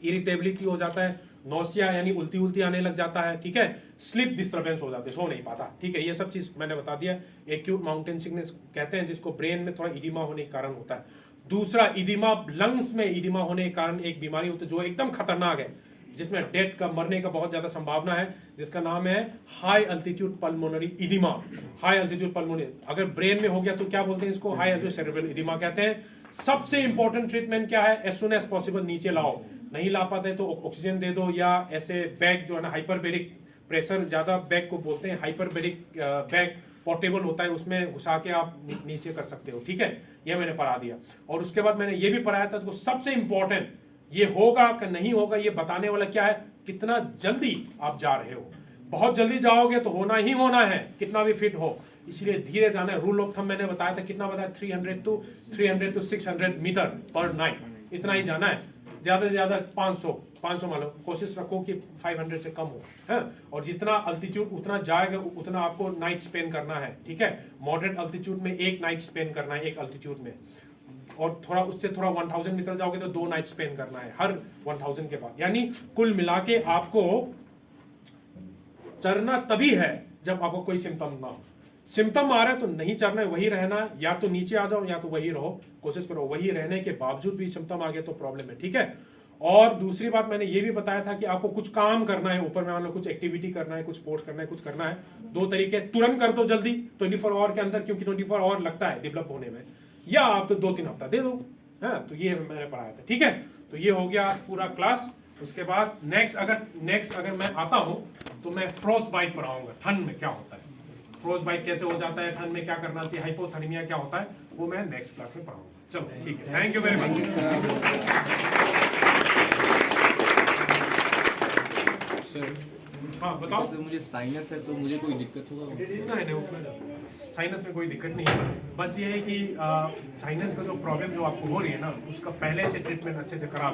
इरिटेबिलिटी हो जाता है, नौसिया यानी उल्टी उल्टी आने लग जाता है, ठीक है, स्लीप डिस्टर्बेंस हो जाते हैं, सो नहीं पाता, ठीक है, ये सब चीज मैंने बता दिया। एक्यूट माउंटेन सिकनेस कहते हैं जिसको ब्रेन में थोड़ा इडिमा होने के कारण होता है। दूसरा इडिमा, लंग्स में इडिमा होने के कारण एक बीमारी होती है जो एकदम खतरनाक है, जिसमें डेथ का, मरने का बहुत ज्यादा संभावना है, जिसका नाम है high altitude pulmonary oedema. High altitude pulmonary अगर ब्रेन में हो गया तो क्या बोलते हैं इसको? हाई अल्टीट्यूड सेरेब्रल इडिमा कहते हैं। सबसे इंपॉर्टेंट ट्रीटमेंट क्या है? एज सुन एज पॉसिबल नीचे लाओ, नहीं ला पाते तो ऑक्सीजन दे दो, या ऐसे बैग जो है ना, हाइपरबेरिक प्रेशर, ज्यादा बैग को बोलते हैं हाइपरबेरिक बैग, पोर्टेबल होता है, उसमें घुसा के आप नीचे कर सकते हो, ठीक है, ये मैंने पढ़ा दिया। और उसके बाद मैंने ये भी पढ़ाया था तो सबसे इंपॉर्टेंट, ये होगा कि नहीं होगा ये बताने वाला क्या है? कितना जल्दी आप जा रहे हो। बहुत जल्दी जाओगे तो होना ही होना है, कितना भी फिट हो, इसलिए धीरे जाना है। रूल ऑफ थंब मैंने बताया था, कितना बताया? 300 to 600 मीटर पर नाइट, इतना ही जाना है। ज्यादा से ज्यादा 500 मान लो, कोशिश रखो कि 500 से कम हो, है? और जितना अल्टीट्यूड उतना जाएगा उतना आपको नाइट स्पेंड करना है, ठीक है। मॉडरेट अल्टीट्यूड में एक नाइट स्पेंड करना है, एक अल्टीट्यूड में, और थोड़ा उससे थोड़ा 1000 मीटर जाओगे तो 2 नाइट स्पेंड करना है हर 1000 के बाद। यानी कुल मिला के आपको चढ़ना तभी है जब आपको कोई सिम्टम ना हो। सिम्टम आ रहा है तो नहीं चढ़ना है, वही रहना, या तो नीचे आ जाओ या तो वही रहो, कोशिश करो वही रहने के बावजूद भी सिम्टम आ गए तो प्रॉब्लम है, ठीक है। और दूसरी बात मैंने ये भी बताया था कि आपको कुछ काम करना है, ऊपर में मान लो कुछ एक्टिविटी करना है, कुछ स्पोर्ट्स करना है, कुछ करना है, 2 तरीके, तुरंत कर दो जल्दी 24 आवर के अंदर, क्योंकि 24 आवर लगता है डेवलप होने में, या आप तो 2-3 हफ्ता दे दो, है। तो ये मैंने पढ़ाया था, ठीक है। तो ये हो गया पूरा क्लास। उसके बाद नेक्स्ट अगर मैं आता हूँ तो मैं फ्रोस्ट बाइट पढ़ाऊंगा, ठंड में क्या होता है, फ्रोस्ट बाइट कैसे हो जाता है, ठंड में क्या करना चाहिए, हाइपोथर्मिया क्या होता है, वो मैं नेक्स्ट क्लास में पढ़ाऊंगा। चलो ठीक है, थैंक यू वेरी मच। हाँ बताओ। तो मुझे साइनस है तो मुझे कोई दिक्कत होगा? नहीं, साइनस में कोई दिक्कत नहीं है, बस ये है कि साइनस का जो प्रॉब्लम जो आपको हो रही है ना, उसका पहले से ट्रीटमेंट अच्छे से करा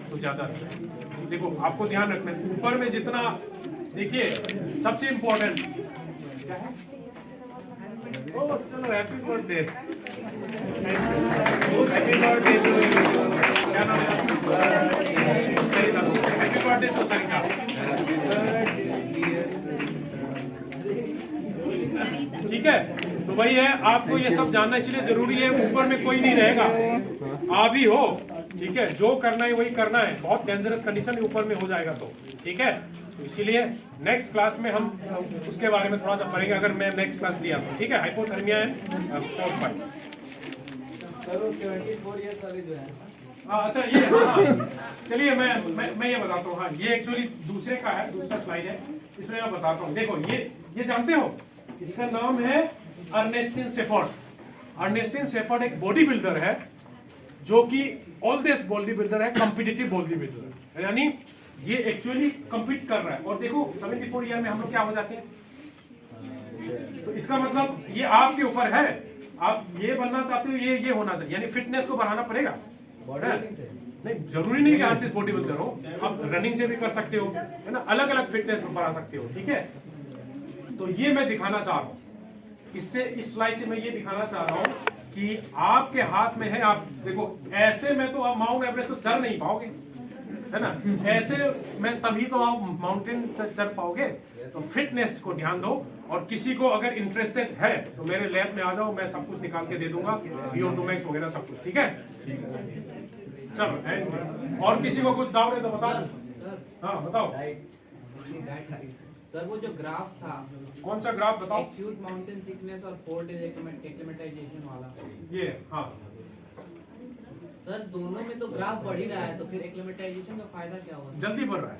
तो ज़्यादा अच्छा है। देखो आपको ध्यान रखना है, ऊपर में जितना, देखिए सबसे इम्पोर्टेंट क्या है, ओ चलो हैप्पी बर्थडे, हैप्पी बर्थडे, क्या नाम है? हैप्पी बर्थडे तो सरिता। ठीक है, तो वही है, आपको ये सब जानना इसलिए जरूरी है, ऊपर में कोई नहीं रहेगा, आप ही हो, ठीक है, जो करना है वही करना है, बहुत डेंजरस कंडीशन ऊपर में हो जाएगा तो, ठीक है। तो इसीलिए नेक्स्ट क्लास में हम उसके बारे में थोड़ा सा पढ़ेंगे, अगर मैं नेक्स्ट क्लास लिया तो, ठीक है। हाइपोथर्मिया है फोर्थ बाइट। सर वो 74 इयर्स वाले जो है, अच्छा ये, हाँ चलिए मैं ये बताता हूँ। हाँ, ये एक्चुअली दूसरे का है, दूसरा स्लाइड है, इसमें मैं बताता हूँ। देखो ये जानते हो, इसका नाम है अर्नेस्टिन सेफर्ड। अर्नेस्टिन सेफर्ड एक बॉडी बिल्डर है, जो कि ओल्डेस्ट बॉडी बिल्डर है, कॉम्पिटिटिव बॉडी बिल्डर है, यानी ये एक्चुअली कम्पीट कर रहा है। और देखो 74 ईयर में हम लोग क्या हो जाते हैं, तो इसका मतलब ये आपके ऊपर है, आप ये बनना चाहते हो, ये होना चाहिए, यानी फिटनेस को बढ़ाना पड़ेगा। नहीं जरूरी नहीं कि हर चीज बॉडी बिल्डर हो, आप रनिंग से भी कर सकते हो, है ना, अलग अलग फिटनेस को बढ़ा सकते हो, ठीक है। तो ये मैं दिखाना चाह रहा हूँ, इससे इस स्लाइड से मैं ये दिखाना चाह रहा हूँ कि आपके हाथ में है, आप देखो ऐसे में तो आप माउंट एवरेस्ट तो चढ़ नहीं पाओगे, है ना, ऐसे में तभी तो आप माउंटेन चढ़ पाओगे। तो फिटनेस को ध्यान दो, और किसी को अगर इंटरेस्टेड है तो मेरे लैब में आ जाओ, मैं सब कुछ निकाल के दे दूंगा, VO2 max वगैरह सब कुछ, ठीक है। चलो, और किसी को कुछ डाउट है तो बताओ। हाँ बताओ सर वो जो ग्राफ था, कौन सा ग्राफ बताओ। एक्यूट माउंटेन सिकनेस और 4 डेज एक्लेमेटाइजेशन वाला, ये हाँ सर दोनों में तो ग्राफ बढ़ ही रहा है, तो फिर एक्लेमेटाइजेशन का फायदा क्या होगा? जल्दी बढ़ रहा है,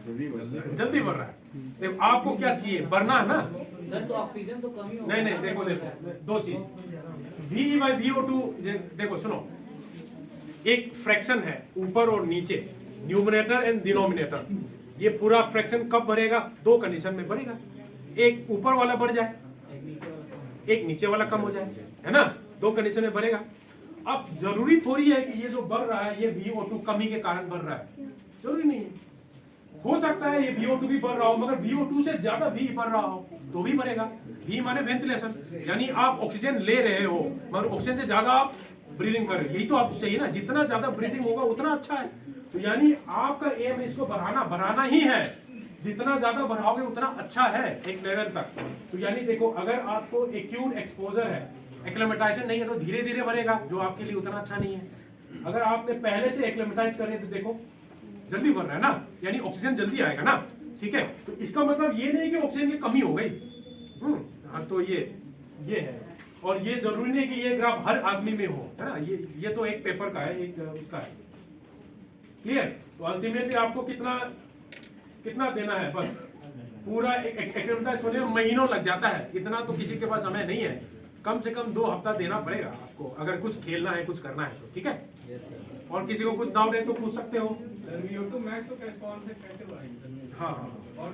जल्दी बढ़ रहा है। देखो आपको क्या चाहिए, बढ़ना है ना सर, तो ऑक्सीजन तो कमी होगा। नहीं देखो दो चीज, V/VO2, देखो सुनो, एक फ्रैक्शन है ऊपर और नीचे, न्यूमरेटर एंड डिनोमिनेटर, ये पूरा फ्रैक्शन कब बढ़ेगा? 2 कंडीशन में बढ़ेगा, एक ऊपर वाला बढ़ जाए, एक नीचे वाला कम हो जाए, है ना, 2 कंडीशन में बढ़ेगा। अब जरूरी थोड़ी है कि ये जो बढ़ रहा है ये VO2 कमी के कारण बढ़ रहा है, जरूरी नहीं है, हो सकता है ये VO2 भी बढ़ रहा हो, मगर VO2 से ज्यादा V बढ़ रहा हो तो भी बढ़ेगा। V माने वेंटिलेशन, यानी आप ऑक्सीजन ले रहे हो मगर ऑक्सीजन से ज्यादा आप ब्रीदिंग कर रहे हो, यही तो आपको चाहिए ना, जितना ज्यादा ब्रीदिंग होगा उतना अच्छा है। तो यानी आपका एम इसको बढ़ाना ही है, जितना ज्यादा बढ़ाओगे उतना अच्छा है एक लेवल तक। तो यानी देखो, अगर आपको एक्यूट एक्सपोजर है, एक्लेमेटाइजेशन नहीं है, तो धीरे धीरे बढ़ेगा, जो आपके लिए उतना अच्छा नहीं है। अगर आपने पहले से एक्लेमेटाइज कर तो देखो जल्दी बढ़ रहा है ना, यानी ऑक्सीजन जल्दी आएगा ना, ठीक है। तो इसका मतलब ये नहीं कि ऑक्सीजन की कमी हो गई। हाँ, तो ये है, और ये जरूरी नहीं कि ये ग्राफ हर आदमी में हो, है ना, ये तो एक पेपर का है, एक उसका है, क्लियर। तो अल्टीमेटली आपको कितना देना है, बस पूरा एक्लेमेटाइज होने में महीनों लग जाता है, इतना तो किसी के पास समय नहीं है, कम से कम 2 हफ्ता देना पड़ेगा आपको, अगर कुछ खेलना है, कुछ करना है तो, ठीक है। और किसी को कुछ डाउट है तो पूछ सकते हो। VO2 max तो कौन से कैसे बढ़ाएंगे? हाँ और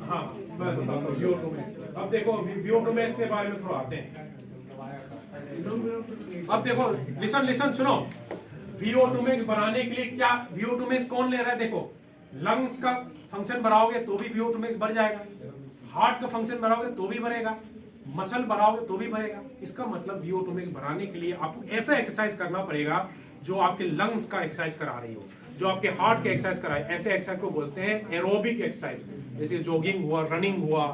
हाँ, बस VO2 max। अब देखो VO2 max के बारे में थोड़ा आते हैं। अब देखो, लिसन सुनो, VO2 max बढ़ाने के लिए क्या, VO2 max कौन ले रहा है? देखो, लंग्स का फंक्शन बढ़ाओगे तो भी VO2 max बढ़ जाएगा, हार्ट का फंक्शन बढ़ाओगे तो भी बढ़ेगा, मसल बढ़ाओगे तो भी बढ़ेगा। इसका मतलब VO2 max बढ़ाने के लिए आपको ऐसा एक्सरसाइज करना पड़ेगा जो आपके लंग्स का एक्सरसाइज करा रही हो, जो आपके हार्ट के एक्सरसाइज कराए। ऐसे एक्सरसाइज को बोलते हैं एरोबिक एक्सरसाइज, जैसे जॉगिंग हुआ, रनिंग हुआ,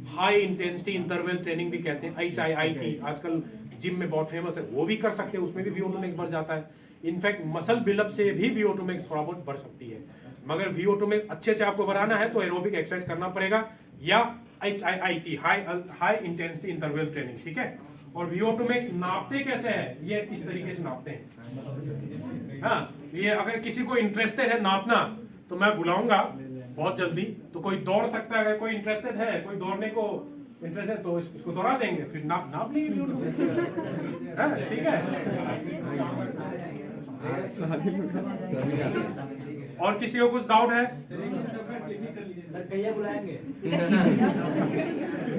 हाई इंटेंसिटी इंटरवल ट्रेनिंग भी कहते हैं, HIIT आजकल जिम में बहुत फेमस है, वो भी कर सकते हैं, उसमें भी VO2 max बढ़ जाता है। इनफैक्ट मसल बिल्डअप से भी VO2 max थोड़ा बहुत बढ़ सकती है, मगर VO2 max अच्छे से आपको बढ़ाना है तो एरोबिक एक्सरसाइज करना पड़ेगा या HIIT high intensity interval training, ठीक है। और VO2 max नापते कैसे है, ये इस तरीके से नापते हैं। हाँ, ये अगर किसी को इंटरेस्टेड है नापना तो मैं बुलाऊंगा बहुत जल्दी, तो कोई दौड़ सकता है, अगर कोई इंटरेस्टेड है, कोई दौड़ने को इंटरेस्ट है तो इसको दौड़ा देंगे, फिर नाप लेंगे VO2 max, ठीक है। और किसी को कुछ डाउट है?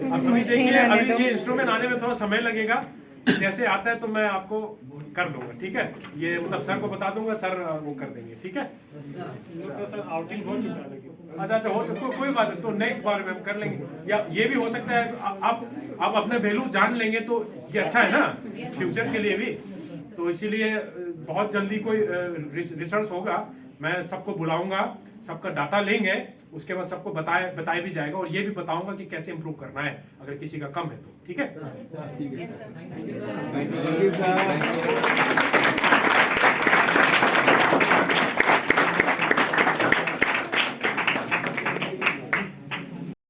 अभी देखिए, अभी ये इंस्ट्रूमेंट आने में थोड़ा समय लगेगा, जैसे आता है तो मैं आपको कर दूंगा, ठीक है। ये मतलब सर को बता दूंगा, सर वो कर देंगे, ठीक है। तो सर आउटिंग हो चुका है, अच्छा हो चुका, कोई बात नहीं, तो नेक्स्ट बार में हम कर लेंगे। या ये भी हो सकता है आप अपने वैल्यू जान लेंगे तो ये अच्छा है ना फ्यूचर के लिए भी। तो इसीलिए बहुत जल्दी कोई रिसर्च होगा, मैं सबको बुलाऊंगा, सबका डाटा लेंगे, उसके बाद सबको बताया भी जाएगा, और ये भी बताऊंगा कि कैसे इंप्रूव करना है अगर किसी का कम है तो, ठीक है। ठीक है।